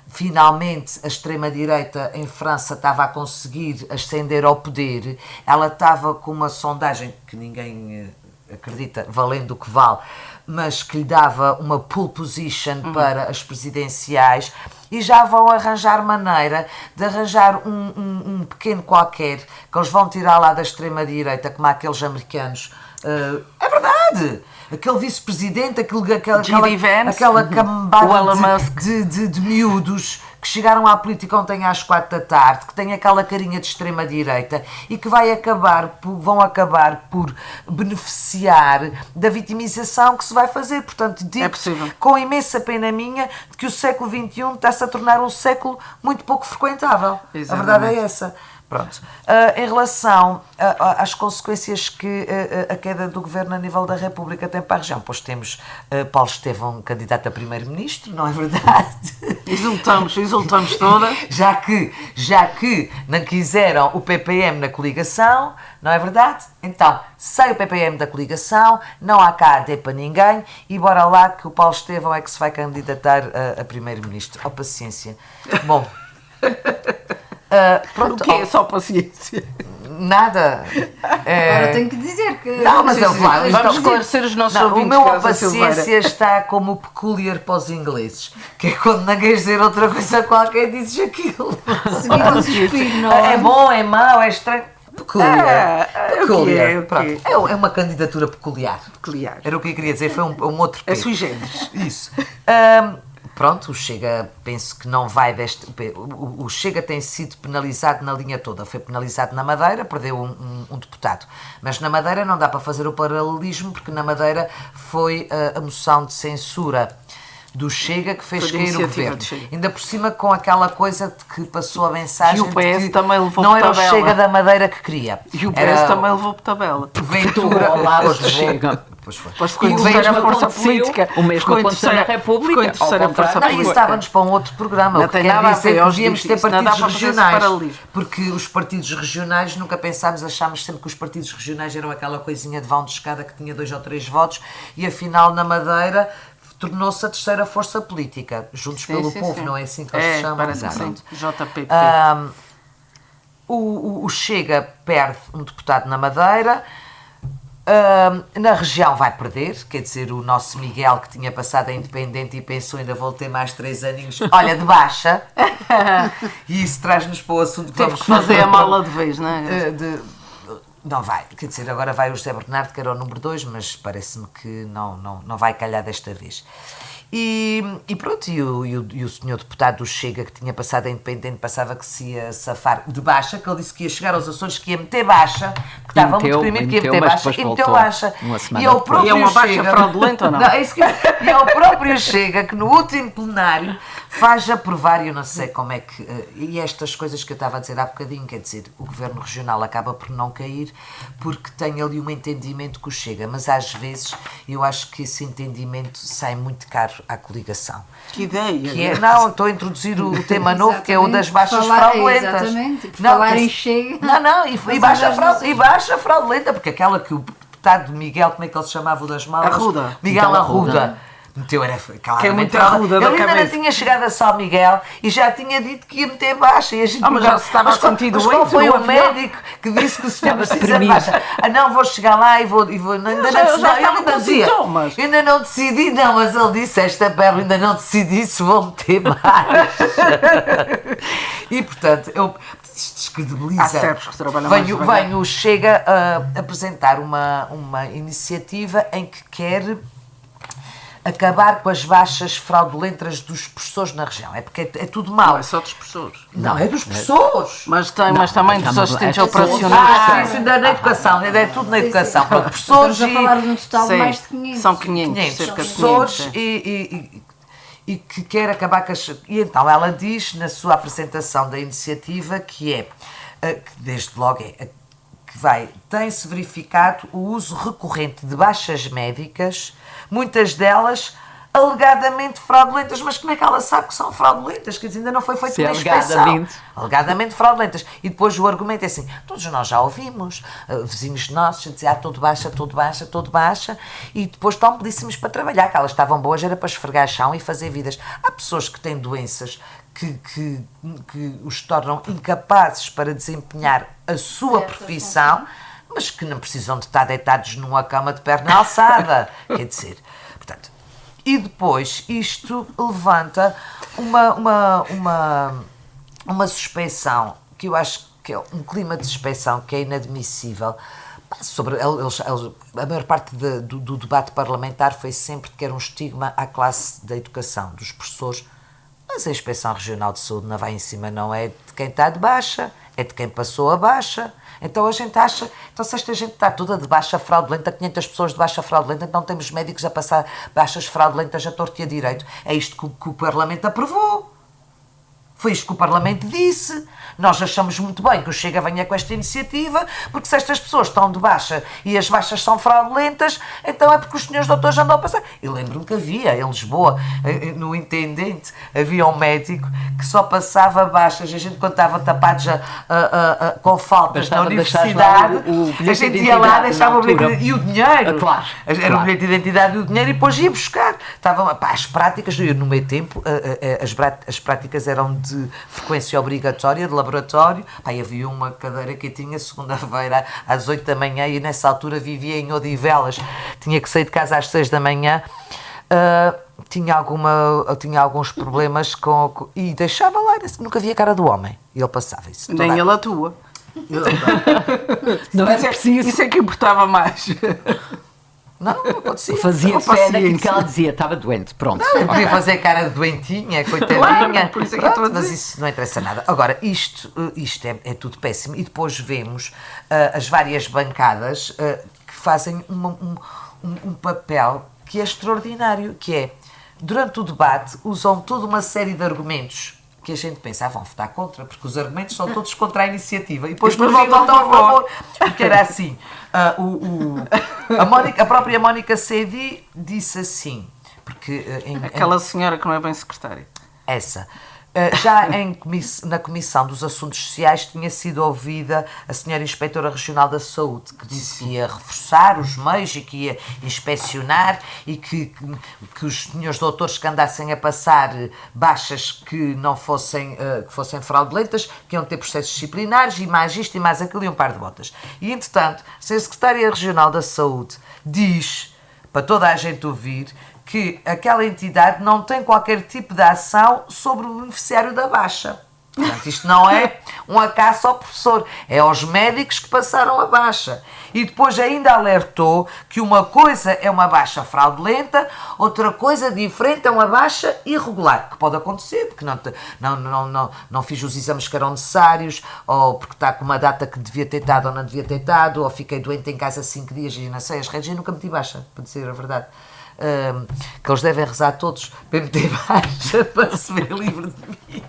Finalmente a extrema-direita em França estava a conseguir ascender ao poder. Ela estava com uma sondagem que ninguém acredita, valendo o que vale, mas que lhe dava uma pole position para as presidenciais, e já vão arranjar maneira de arranjar um pequeno qualquer que eles vão tirar lá da extrema-direita, como aqueles americanos. É verdade! Aquele vice-presidente, aquela cambada de miúdos que chegaram à política ontem às 4 da tarde, que têm aquela carinha de extrema-direita e que vão acabar por beneficiar da vitimização que se vai fazer. Portanto, digo com imensa pena minha de que o século XXI está-se a tornar um século muito pouco frequentável. Exatamente. A verdade é essa. Pronto. Em relação às consequências que a queda do governo a nível da República tem para a região, pois temos Paulo Estevão candidato a primeiro-ministro, não é verdade? Exultamos toda. Já que não quiseram o PPM na coligação, não é verdade? Então, sai o PPM da coligação, não há cá AD para ninguém, e bora lá que o Paulo Estevão é que se vai candidatar a primeiro-ministro. Oh, paciência. Bom... Pronto, o que é só paciência? Nada. Agora tenho que dizer que... Não, mas eu claro. Vamos esclarecer os nossos ouvintes. O meu paciência está como peculiar para os ingleses, que é quando não queres dizer outra coisa qualquer, dizes aquilo. Seguir um suspiro, não é? É bom, é mau, é estranho. Peculiar. Peculiar. Pronto. É uma candidatura peculiar. Peculiar. Era o que eu queria dizer, foi um outro É sui generis. Isso. pronto, o Chega, penso que não vai o Chega tem sido penalizado na linha toda. Foi penalizado na Madeira, perdeu um deputado. Mas na Madeira não dá para fazer o paralelismo, porque na Madeira foi a moção de censura do Chega que fez cair o governo. Ainda por cima com aquela coisa de que passou a mensagem e o PS de que também levou não por era o tabela. Chega da Madeira que queria. E o PS também levou por tabela. Ventura ao lado pois do Chega. Pois foi. Pois ficou E em o terceira mesmo força aconteceu, política. o mesmo Ficou em aconteceu na terceira- República, ficou em ao terceira contrário. força Não, isso política. estava-nos para um outro programa. Não O que tem quer nada a dizer ver, que devíamos ter isso não dá partidos para fazer esse regionais. paralelismo. Porque os partidos regionais, nunca pensámos, achámos sempre que os partidos regionais eram aquela coisinha de vão de escada que tinha 2 ou 3 votos e afinal na Madeira tornou-se a terceira força política. Juntos pelo Povo, não é assim que eles se chamam? Parece que sim. Pronto. JPP. O Chega perde um deputado na Madeira. Na região vai perder, quer dizer, o nosso Miguel que tinha passado a independente e pensou ainda vou ter mais 3 aninhos, olha, de baixa. E isso traz-nos para o assunto que Teve vamos que fazer a mala de vez, não é? Não vai, quer dizer, agora vai o José Bernardo, que era o número 2, mas parece-me que não vai calhar desta vez. E pronto, e o senhor deputado do Chega, que tinha passado a independente, passava que se ia safar de baixa, que ele disse que ia chegar aos Açores, que ia meter baixa, que estava muito deprimido, que ia meter baixa, e meteu baixa. E é uma baixa fraudulenta ou não? E é o próprio Chega que no último plenário faz aprovar, e eu não sei como é que... E estas coisas que eu estava a dizer há bocadinho, quer dizer, o Governo Regional acaba por não cair porque tem ali um entendimento com o Chega, mas às vezes eu acho que esse entendimento sai muito caro à coligação. Que ideia! Que é, não, estou a introduzir o tema novo, que é o das baixas falar, fraudulentas. Exatamente, por Não, falar em Chega... e baixa fraudulenta, porque aquela que o deputado Miguel, como é que ele se chamava o das malas? Arruda. Miguel Arruda. Meteu, era que é muito arruda da ele ainda cabeça. não tinha chegado a São Miguel e já tinha dito que ia meter baixa. E a gente mas já se estava a sentir mas qual doente foi no o avião? médico que disse que o senhor precisa de baixa? Não, vou chegar lá e vou ainda não decidi. Eu ainda não decidi, não, mas ele disse esta perna, ainda não decidi se vou meter baixa. E portanto, isto descredibiliza. Há cérebros que trabalham mais devagar. Vem o Chega a apresentar uma iniciativa em que quer acabar com as baixas fraudulentas dos professores na região. É porque é tudo mau. Não é só dos professores. Não, é dos professores. Mas também dos assistentes operacionais. Isso ainda é na educação, ainda é tudo na educação. Pronto, professores Estamos a falar de um total de mais de 500. São 500, 500 cerca de professores 500. e que quer acabar com as... E então ela diz na sua apresentação da iniciativa que desde logo tem-se verificado o uso recorrente de baixas médicas, muitas delas alegadamente fraudulentas, mas como é que ela sabe que são fraudulentas? Quer dizer, ainda não foi feita uma inspeção. Alegadamente fraudulentas. E depois o argumento é assim, todos nós já ouvimos, vizinhos nossos a dizer, tudo baixa, e depois estão belíssimos para trabalhar, que elas estavam boas, era para esfregar chão e fazer vidas. Há pessoas que têm doenças que os tornam incapazes para desempenhar a sua profissão, mas que não precisam de estar deitados numa cama de perna alçada. Quer dizer, portanto... E depois isto levanta uma suspeição, que eu acho que é um clima de suspeição que é inadmissível. A maior parte do debate parlamentar foi sempre que era um estigma à classe da educação, dos professores. Mas a Inspeção Regional de Saúde não vai em cima, não é de quem está de baixa, é de quem passou a baixa. Então a gente acha, se esta gente está toda de baixa fraudulenta, 500 pessoas de baixa fraudulenta, então temos médicos a passar baixas fraudulentas a torto e a direito. É isto que o Parlamento aprovou. Foi isto que o Parlamento disse. Nós achamos muito bem que o Chega venha com esta iniciativa, porque se estas pessoas estão de baixa e as baixas são fraudulentas, então é porque os senhores doutores andam a passar. Eu lembro-me que havia, em Lisboa, no Intendente, havia um médico que só passava baixas. A gente, quando estava tapados com faltas na universidade, a gente ia lá, deixava o bilhete e o dinheiro. Claro. Era o bilhete de identidade e o dinheiro e depois ia buscar. As práticas, no meio tempo, as práticas eram de frequência obrigatória, de laboratório. Havia uma cadeira que eu tinha segunda-feira às 8 da manhã e nessa altura vivia em Odivelas. Tinha que sair de casa às 6 da manhã. Tinha alguns problemas e deixava lá. Nunca via a cara do homem. E ele passava isso. Nem ele a tua. Não é preciso. Isso é que importava mais. Não acontecia. Fazia pena que ela dizia, estava doente, pronto. Eu podia fazer cara de doentinha, coitadinha. Claro, por isso é que eu estou a Mas dizer. isso não interessa nada. Agora, isto é tudo péssimo. E depois vemos as várias bancadas que fazem um papel que é extraordinário, que é, durante o debate, usam toda uma série de argumentos que a gente pensa, vão votar contra, porque os argumentos são todos contra a iniciativa. E depois depois no fim votam votam a favor. Porque era assim. A própria Mónica Sedi disse assim, porque Aquela senhora que não é bem secretária. essa. Já na Comissão dos Assuntos Sociais tinha sido ouvida a senhora Inspetora Regional da Saúde, que disse que ia reforçar os meios e que ia inspecionar e que os senhores doutores que andassem a passar baixas que não fossem, que fossem fraudulentas, que iam ter processos disciplinares e mais isto e mais aquilo e um par de botas. E, entretanto, a Secretária Regional da Saúde diz, para toda a gente ouvir, que aquela entidade não tem qualquer tipo de ação sobre o beneficiário da baixa. Portanto, isto não é um acaso ao professor, é aos médicos que passaram a baixa. E depois ainda alertou que uma coisa é uma baixa fraudulenta, outra coisa diferente é uma baixa irregular, que pode acontecer, porque não fiz os exames que eram necessários, ou porque está com uma data que devia ter estado ou não devia ter estado, ou fiquei doente em casa 5 dias e não sei as redes, e nunca meti baixa, para dizer a verdade. Que eles devem rezar todos para meter baixa para se ver livre de mim.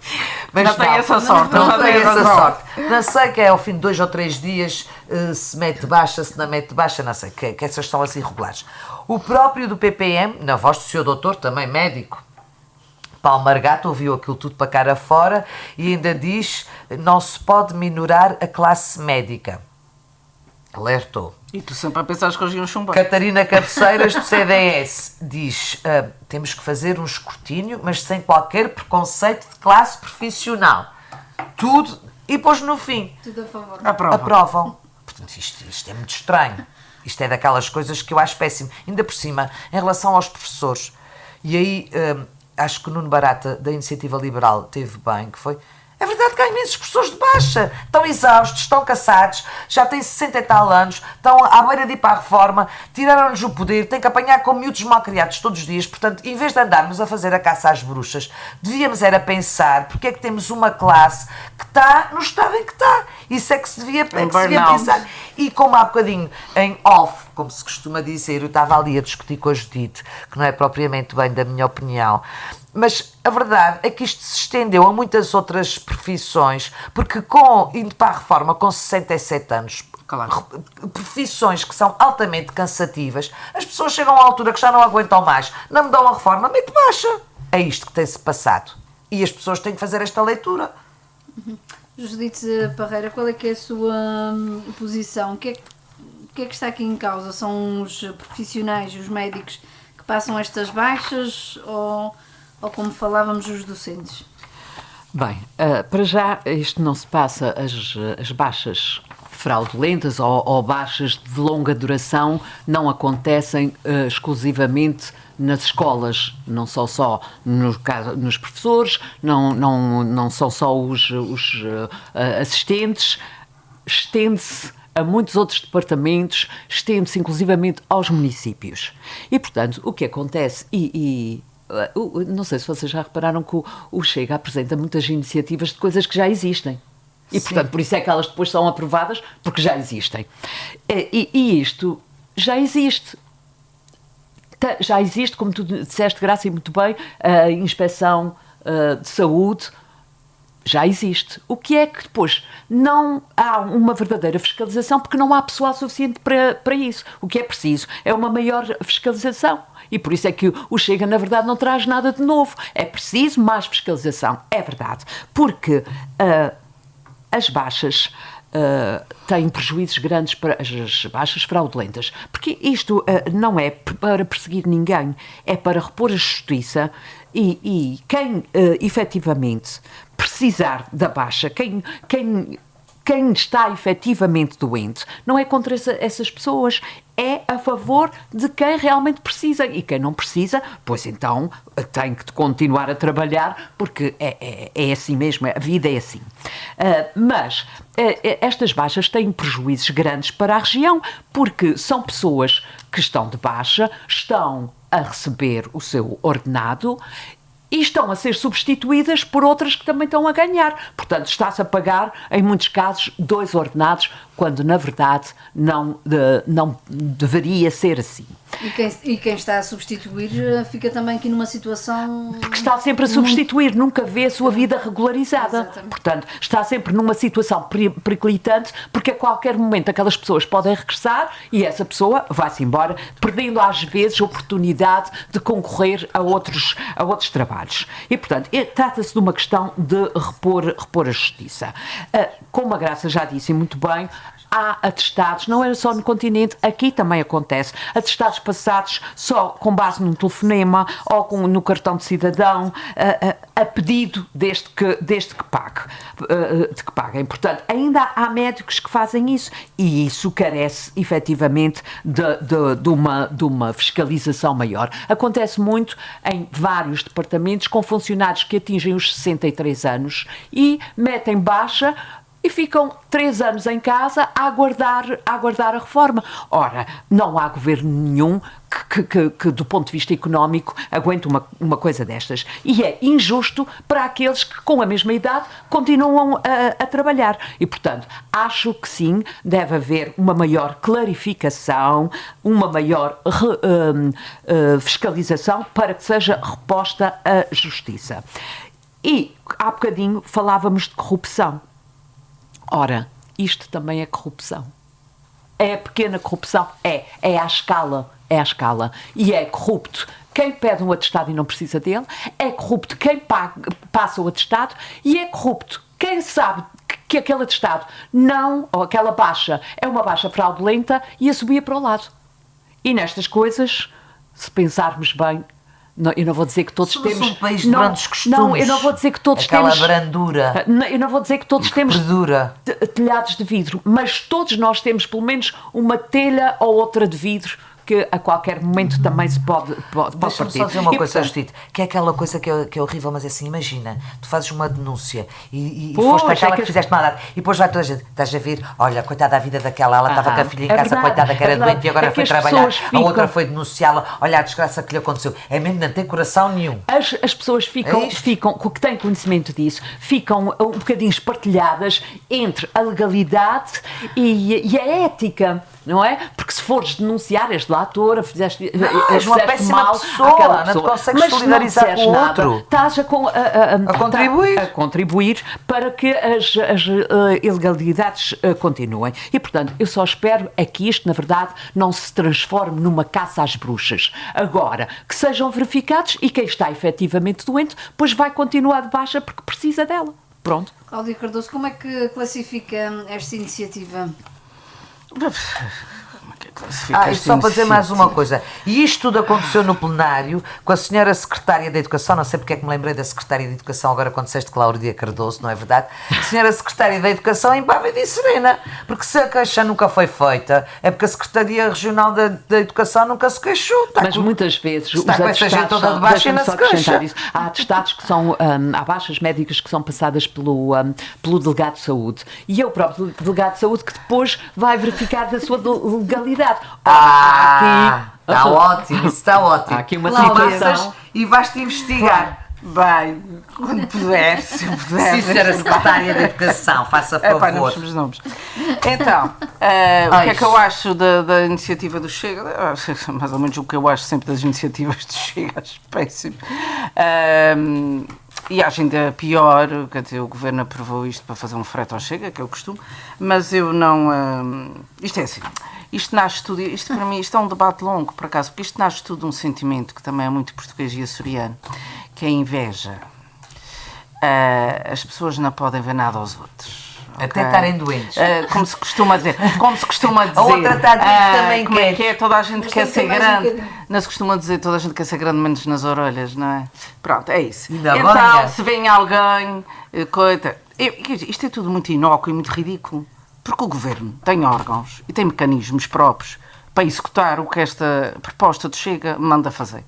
Mas não tem essa sorte. Não tem essa sorte. Não sei que é ao fim de 2 ou 3 dias se mete baixa, se não mete baixa, não sei, que essas são as irregulares. O próprio do PPM, na voz do seu doutor, também médico, Paulo Margato, ouviu aquilo tudo para cara fora e ainda diz: não se pode minorar a classe médica. Alertou. E tu sempre a pensar que eles iam chumbar. Catarina Cabeceiras, do CDS, diz: temos que fazer um escrutínio, mas sem qualquer preconceito de classe profissional. Tudo, e depois no fim Tudo a favor. aprovam. Portanto, isto é muito estranho. Isto é daquelas coisas que eu acho péssimo. Ainda por cima, em relação aos professores, e aí acho que o Nuno Barata, da Iniciativa Liberal, teve bem, que foi... É verdade que há imensos professores de baixa, estão exaustos, estão cansados, já têm 60 e tal anos, estão à beira de ir para a reforma, tiraram-nos o poder, têm que apanhar com miúdos malcriados todos os dias. Portanto, em vez de andarmos a fazer a caça às bruxas, devíamos era pensar porque é que temos uma classe que está no estado em que está. Isso é que se devia pensar. E como há bocadinho em off, como se costuma dizer, eu estava ali a discutir com a Judite, que não é propriamente bem da minha opinião, mas a verdade é que isto se estendeu a muitas outras profissões, porque indo para a reforma com 67 anos, Claro. profissões que são altamente cansativas, as pessoas chegam à altura que já não aguentam mais, não me dão a reforma, mete baixa. É isto que tem-se passado. E as pessoas têm que fazer esta leitura. Judite Parreira, qual é que é a sua posição? O que é que está aqui em causa? São os profissionais, os médicos que passam estas baixas ou como falávamos, os docentes? Bem, para já isto não se passa, as baixas fraudulentas ou baixas de longa duração não acontecem exclusivamente nas escolas, não são só nos professores, não são só os assistentes, estende-se a muitos outros departamentos, estende-se inclusivamente aos municípios. E, portanto, o que acontece, não sei se vocês já repararam que o Chega apresenta muitas iniciativas de coisas que já existem. E, portanto, por isso é que elas depois são aprovadas, porque já existem. E isto já existe. Já existe, como tu disseste, Graça, e muito bem, a Inspeção de Saúde já existe. O que é que depois não há uma verdadeira fiscalização, porque não há pessoal suficiente para isso. O que é preciso é uma maior fiscalização. E por isso é que o Chega, na verdade, não traz nada de novo. É preciso mais fiscalização, é verdade. Porque as baixas têm prejuízos grandes para as baixas fraudulentas. Porque isto não é para perseguir ninguém, é para repor a justiça e quem efetivamente precisar da baixa, quem quem está efetivamente doente não é contra essas pessoas, é a favor de quem realmente precisa. E quem não precisa, pois então tem que continuar a trabalhar, porque é assim mesmo, a vida é assim. Mas estas baixas têm prejuízos grandes para a região, porque são pessoas que estão de baixa, estão a receber o seu ordenado e estão a ser substituídas por outras que também estão a ganhar. Portanto, está-se a pagar, em muitos casos, 2 ordenados, quando, na verdade, não deveria ser assim. E quem está a substituir fica também aqui numa situação... Porque está sempre a substituir, nunca vê a sua vida regularizada. Exatamente. Portanto, está sempre numa situação periclitante, porque a qualquer momento aquelas pessoas podem regressar e essa pessoa vai-se embora, perdendo às vezes a oportunidade de concorrer a outros trabalhos. E, portanto, trata-se de uma questão de repor a justiça. Como a Graça já disse muito bem, há atestados, não era só no continente, aqui também acontece, atestados passados só com base num telefonema ou no cartão de cidadão, a pedido desde que paguem. Portanto, ainda há médicos que fazem isso e isso carece efetivamente de uma fiscalização maior. Acontece muito em vários departamentos com funcionários que atingem os 63 anos e metem baixa e ficam 3 anos em casa a aguardar a reforma. Ora, não há governo nenhum que do ponto de vista económico, aguente uma coisa destas. E é injusto para aqueles que, com a mesma idade, continuam a trabalhar. E, portanto, acho que sim, deve haver uma maior clarificação, uma maior fiscalização para que seja reposta a justiça. E, há bocadinho, falávamos de corrupção. Ora, isto também é corrupção. É a pequena corrupção? É à escala. E é corrupto quem pede um atestado e não precisa dele, é corrupto quem passa o atestado e é corrupto quem sabe que aquele atestado ou aquela baixa é uma baixa fraudulenta e a subia para o lado. E nestas coisas, se pensarmos bem, eu não vou dizer que todos temos... Somos um país de grandes costumes. Não, eu não vou dizer que todos aquela temos... brandura. Eu não vou dizer que todos temos telhados de vidro, mas todos nós temos pelo menos uma telha ou outra de vidro que a qualquer momento também se pode Deixa-me partir. só dizer uma coisa, Judite, que é aquela coisa que é horrível, mas é assim, imagina, tu fazes uma denúncia e foste aquela que fizeste maldade e depois vai toda a gente, estás a vir, olha, coitada da vida daquela, ela estava com a filha em casa, verdade, coitada que era doente e agora foi trabalhar, a outra foi denunciá-la, olha a desgraça que lhe aconteceu, é mesmo, não tem coração nenhum. As pessoas ficam, que têm conhecimento disso, ficam um bocadinho espartilhadas entre a legalidade e a ética, não é? Porque se fores denunciar, és delatora, fizeste uma péssima mal pessoa, não te consegues solidarizar com o outro. Estás a contribuir para que as ilegalidades continuem. E, portanto, eu só espero é que isto, na verdade, não se transforme numa caça às bruxas. Agora, que sejam verificados e quem está efetivamente doente, pois vai continuar de baixa porque precisa dela. Pronto. Cláudia Cardoso, como é que classifica esta iniciativa? E só para dizer mais uma coisa, e isto tudo aconteceu no plenário com a senhora secretária da Educação, não sei porque é que me lembrei da secretária da Educação agora quando disseste Cláudia Cardoso, não é verdade? A senhora secretária da Educação impávida e serena, porque se a queixa nunca foi feita é porque a Secretaria Regional da Educação nunca se queixou. Mas muitas vezes os atestados toda de baixo e não se queixa. Há atestados que são, há baixas médicas que são passadas pelo delegado de saúde e é o próprio delegado de saúde que depois vai verificar da sua legalidade. Está ótimo, isso está ótimo. Há aqui uma situação. E vais-te investigar. Bem, quando puder, se eu puder. Sim, senhora secretária da Educação, faça favor. Não precisamos nomes. Então, o que é que eu acho da iniciativa do Chega? Mais ou menos o que eu acho sempre das iniciativas do Chega, acho péssimo. E acho ainda pior, quer dizer, o Governo aprovou isto para fazer um frete ao Chega, que é o costume, mas eu não... isto é assim, isto nasce tudo, isto para mim, isto é um debate longo, por acaso, porque isto nasce tudo de um sentimento que também é muito português e açoriano, que é a inveja. As pessoas não podem ver nada aos outros. Até estarem doentes. Como se costuma dizer. A outra está doente também como é que é? Toda a gente Mas quer tem ser que ter mais um grande. bocadinho. Não se costuma dizer toda a gente quer ser grande menos nas orelhas, não é? Pronto, é isso. Ainda Então, bem, é. se vem alguém, coisa... Isto é tudo muito inócuo e muito ridículo. Porque o Governo tem órgãos e tem mecanismos próprios para executar o que esta proposta do Chega manda fazer.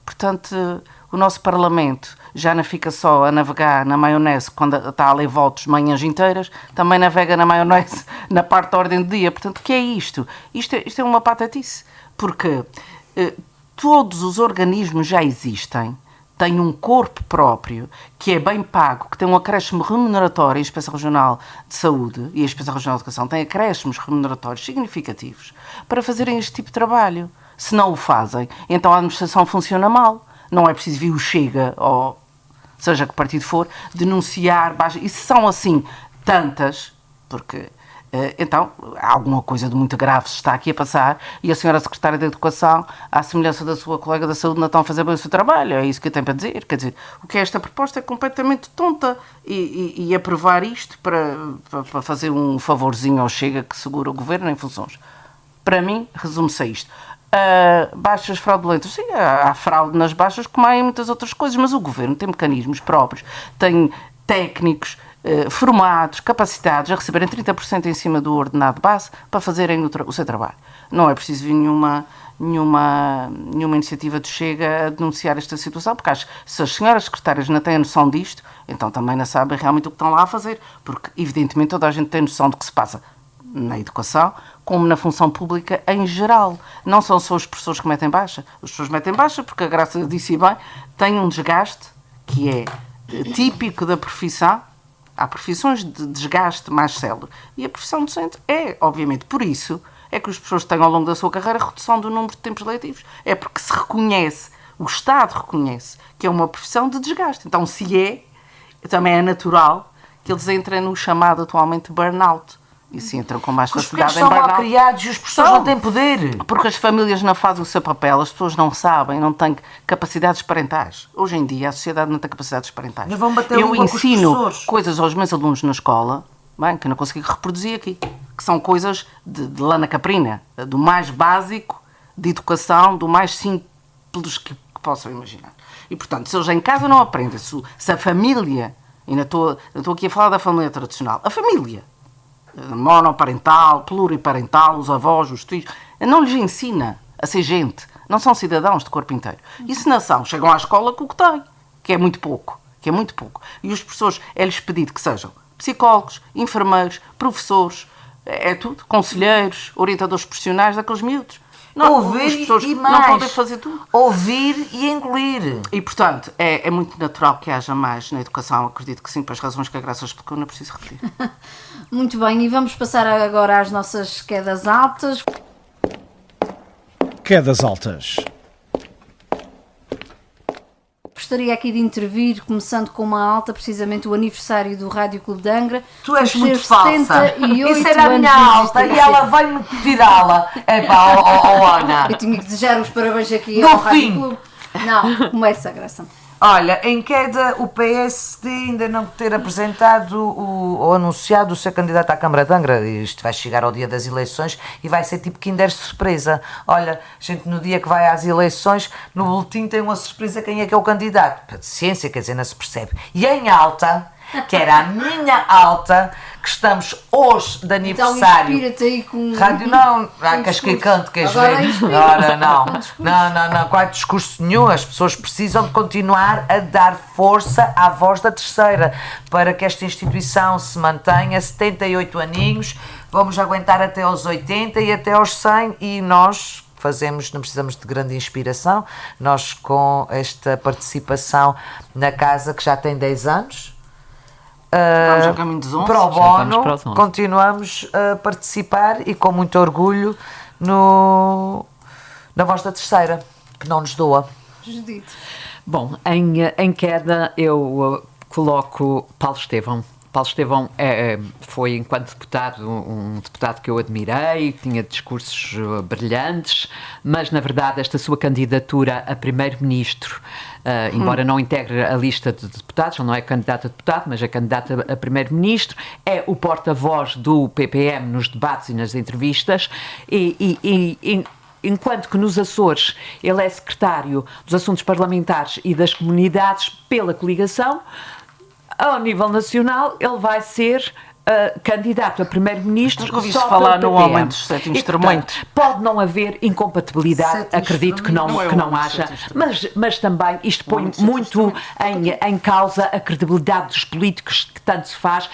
Portanto, o nosso Parlamento já não fica só a navegar na maionese quando está a ler votos manhãs inteiras, também navega na maionese na parte da ordem do dia. Portanto, o que é isto? Isto é uma patatice, porque todos os organismos já existem, têm um corpo próprio, que é bem pago, que tem um acréscimo remuneratório, a Inspeção Regional de Saúde e a Inspeção Regional de Educação têm acréscimos remuneratórios significativos para fazerem este tipo de trabalho. Se não o fazem, então a administração funciona mal. Não é preciso vir o Chega, ou seja que partido for, denunciar. E se são assim tantas, porque então alguma coisa de muito grave se está aqui a passar e a senhora Secretária da Educação, à semelhança da sua colega da Saúde, não estão a fazer bem o seu trabalho. É isso que eu tenho para dizer. Quer dizer, o que é esta proposta é completamente tonta e aprovar isto para fazer um favorzinho ao Chega que segura o Governo em funções. Para mim, resume-se a isto. Baixas fraudulentas. Sim, há fraude nas baixas, como há em muitas outras coisas, mas o Governo tem mecanismos próprios, tem técnicos formados, capacitados a receberem 30% em cima do ordenado base para fazerem o seu trabalho. Não é preciso vir nenhuma iniciativa do Chega a denunciar esta situação, porque acho que se as senhoras secretárias não têm noção disto, então também não sabem realmente o que estão lá a fazer, porque evidentemente toda a gente tem noção do que se passa na educação, como na função pública em geral. Não são só os professores que metem baixa. Os professores metem baixa porque, a Graça disse bem, tem um desgaste que é típico da profissão. Há profissões de desgaste mais célebre. E a profissão docente é, obviamente, por isso é que os professores têm ao longo da sua carreira redução do número de tempos letivos. É porque se reconhece, o Estado reconhece que é uma profissão de desgaste. Então, também é natural que eles entrem no chamado atualmente burnout. E se entram com mais facilidade em burnout. Os são mal criados e os professores não têm poder. Porque as famílias não fazem o seu papel, as pessoas não sabem, não têm capacidades parentais. Hoje em dia a sociedade não tem capacidades parentais. Mas vão bater eu ensino com coisas aos meus alunos na escola, bem, que eu não consigo reproduzir aqui, que são coisas de lana caprina, do mais básico de educação, do mais simples que possam imaginar. E portanto, se eles em casa não aprendem, se a família, ainda estou aqui a falar da família tradicional, a família monoparental, pluriparental, os avós, os tios, não lhes ensina a ser gente, não são cidadãos de corpo inteiro. E se não são, chegam à escola com o que têm, que é muito pouco. E os professores, é-lhes pedido que sejam psicólogos, enfermeiros, professores, é tudo, conselheiros, orientadores profissionais daqueles miúdos. Não, ouvir as pessoas e mais. não podem fazer tudo. Ouvir e engolir. E, portanto, é muito natural que haja mais na educação. Acredito que sim, pelas razões que a Graça explicou, não preciso repetir. Muito bem, e vamos passar agora às nossas quedas altas. Quedas altas. Gostaria aqui de intervir, começando com uma alta, precisamente o aniversário do Rádio Clube de Angra. Tu és Os muito seus falsa. 78 Isso era a minha anos de alta e existência. ela veio-me tirá-la. Epá, Ana. Eu tinha que desejar os parabéns aqui No ao Rádio fim. Clube. Não, começa, Graça. Olha, em queda, o PSD ainda não ter apresentado ou anunciado o seu candidato à Câmara de Angra. Isto vai chegar ao dia das eleições e vai ser tipo Kinder surpresa. Olha, gente, no dia que vai às eleições, no boletim tem uma surpresa quem é que é o candidato. De ciência, quer dizer, não se percebe. E em alta, que era a minha alta, que estamos hoje de aniversário. Então inspira-te aí com... Rádio não, com queres que discurso. cante, queres Agora ver? inspira. Ora, não. Com discurso. Não, qual é discurso nenhum? As pessoas precisam de continuar a dar força à voz da terceira para que esta instituição se mantenha 78 aninhos, vamos aguentar até aos 80 e até aos 100 e nós fazemos, não precisamos de grande inspiração, nós com esta participação na casa que já tem 10 anos, Vamos ao caminho dos 11. pro Já estamos bono, para os 11. continuamos a participar e com muito orgulho na voz da terceira, que não nos doa. Judite. Bom, em queda eu coloco Paulo Estevão, Paulo Estevão foi, enquanto deputado, um deputado que eu admirei, que tinha discursos brilhantes, mas, na verdade, esta sua candidatura a primeiro-ministro, embora não integre a lista de deputados, ele não é candidato a deputado, mas é candidato a primeiro-ministro, é o porta-voz do PPM nos debates e nas entrevistas, enquanto que nos Açores ele é secretário dos Assuntos Parlamentares e das Comunidades pela coligação, ao nível nacional ele vai ser candidato a primeiro-ministro só falar pelo no PPM. homem dos 7 instrumentos. Pode não haver incompatibilidade, acredito que não haja, mas também isto põe muito em causa a credibilidade dos políticos, que tanto se faz.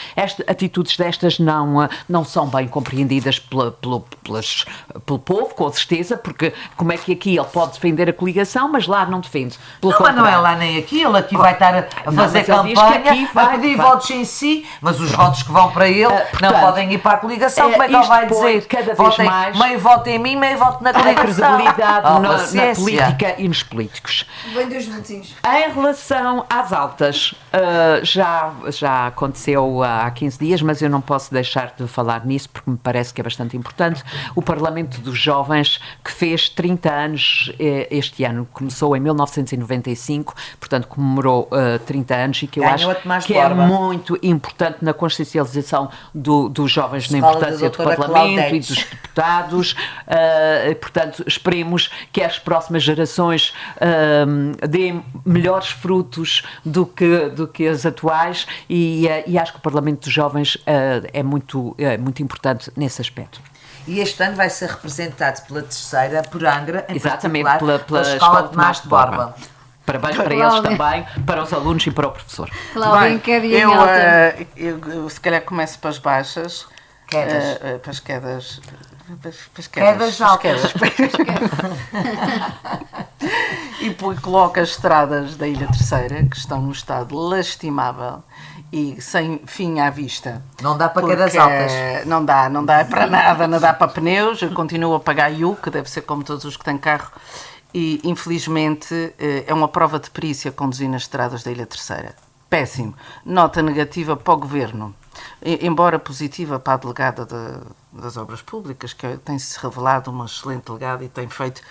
Atitudes destas não são bem compreendidas pelo povo, com certeza, porque como é que aqui ele pode defender a coligação, mas lá não defende. Mas não é lá nem aqui, ele aqui vai estar a fazer campanha, a pedir votos em si, mas os votos que vão para ele não podem ir para a coligação. Como é que ele vai dizer? Cada vez mais meio voto em mim, meio voto na coligação. A credibilidade na política e nos políticos. Vem dois minutinhos. Em relação às altas, já aconteceu há 15 dias, mas eu não posso deixar de falar nisso porque me parece que é bastante importante. O Parlamento dos Jovens, que fez 30 anos este ano, começou em 1995, portanto comemorou 30 anos, e que eu acho que é muito importante na consciencialização dos jovens, na importância do Parlamento e dos deputados. Portanto, esperemos que as próximas gerações deem melhores frutos do que as atuais, e acho que o Parlamento dos Jovens é muito importante nesse aspecto. E este ano vai ser representado pela terceira, por Angra, em exatamente, particular, pela Escola de Tomás de Borba. Parabéns para eles também, para os alunos e para o professor. Cláudia, eu se calhar começo para as baixas. Quedas. Para as quedas. Quedas altas. E coloca as estradas da Ilha Terceira, que estão num estado lastimável e sem fim à vista. Não dá para quedas altas. Não dá para nada, não dá para pneus. Eu continuo a pagar IU, que deve ser como todos os que têm carro. E, infelizmente, é uma prova de perícia conduzir nas estradas da Ilha Terceira. Péssimo. Nota negativa para o Governo. Embora positiva para a delegada das Obras Públicas, que tem-se revelado uma excelente delegada e tem feito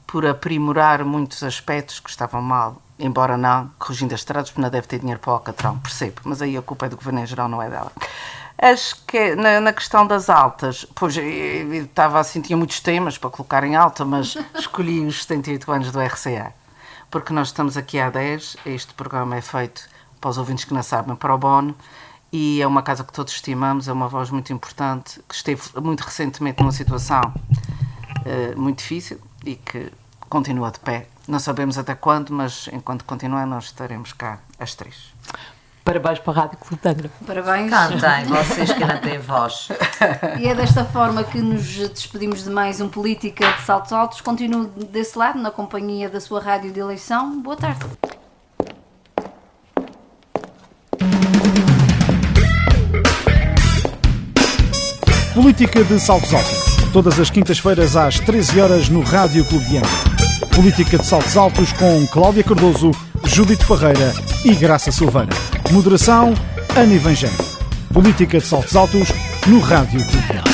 por aprimorar muitos aspectos que estavam mal, embora não corrigindo as estradas, porque não deve ter dinheiro para o Alcatrão, percebo. Mas aí a culpa é do Governo em geral, não é dela. Acho que na questão das altas, pois eu estava assim, tinha muitos temas para colocar em alta, mas escolhi os 78 anos do RCA, porque nós estamos aqui há 10, este programa é feito, para os ouvintes que não sabem, para o Bono, e é uma casa que todos estimamos, é uma voz muito importante, que esteve muito recentemente numa situação muito difícil e que continua de pé. Não sabemos até quando, mas enquanto continuar nós estaremos cá às 3. Parabéns para a Rádio Clube de Angra. Parabéns. Cantem, vocês que não têm voz. E é desta forma que nos despedimos de mais um Política de Saltos Altos. Continuo desse lado, na companhia da sua rádio de eleição. Boa tarde. Política de Saltos Altos. Todas as quintas-feiras às 13 horas no Rádio Clube de Angra. Política de Saltos Altos com Cláudia Cardoso, Judite Parreira e Graça Silveira. Moderação, Ana Evangelho. Política de Saltos Altos no Rádio Clube de Angra.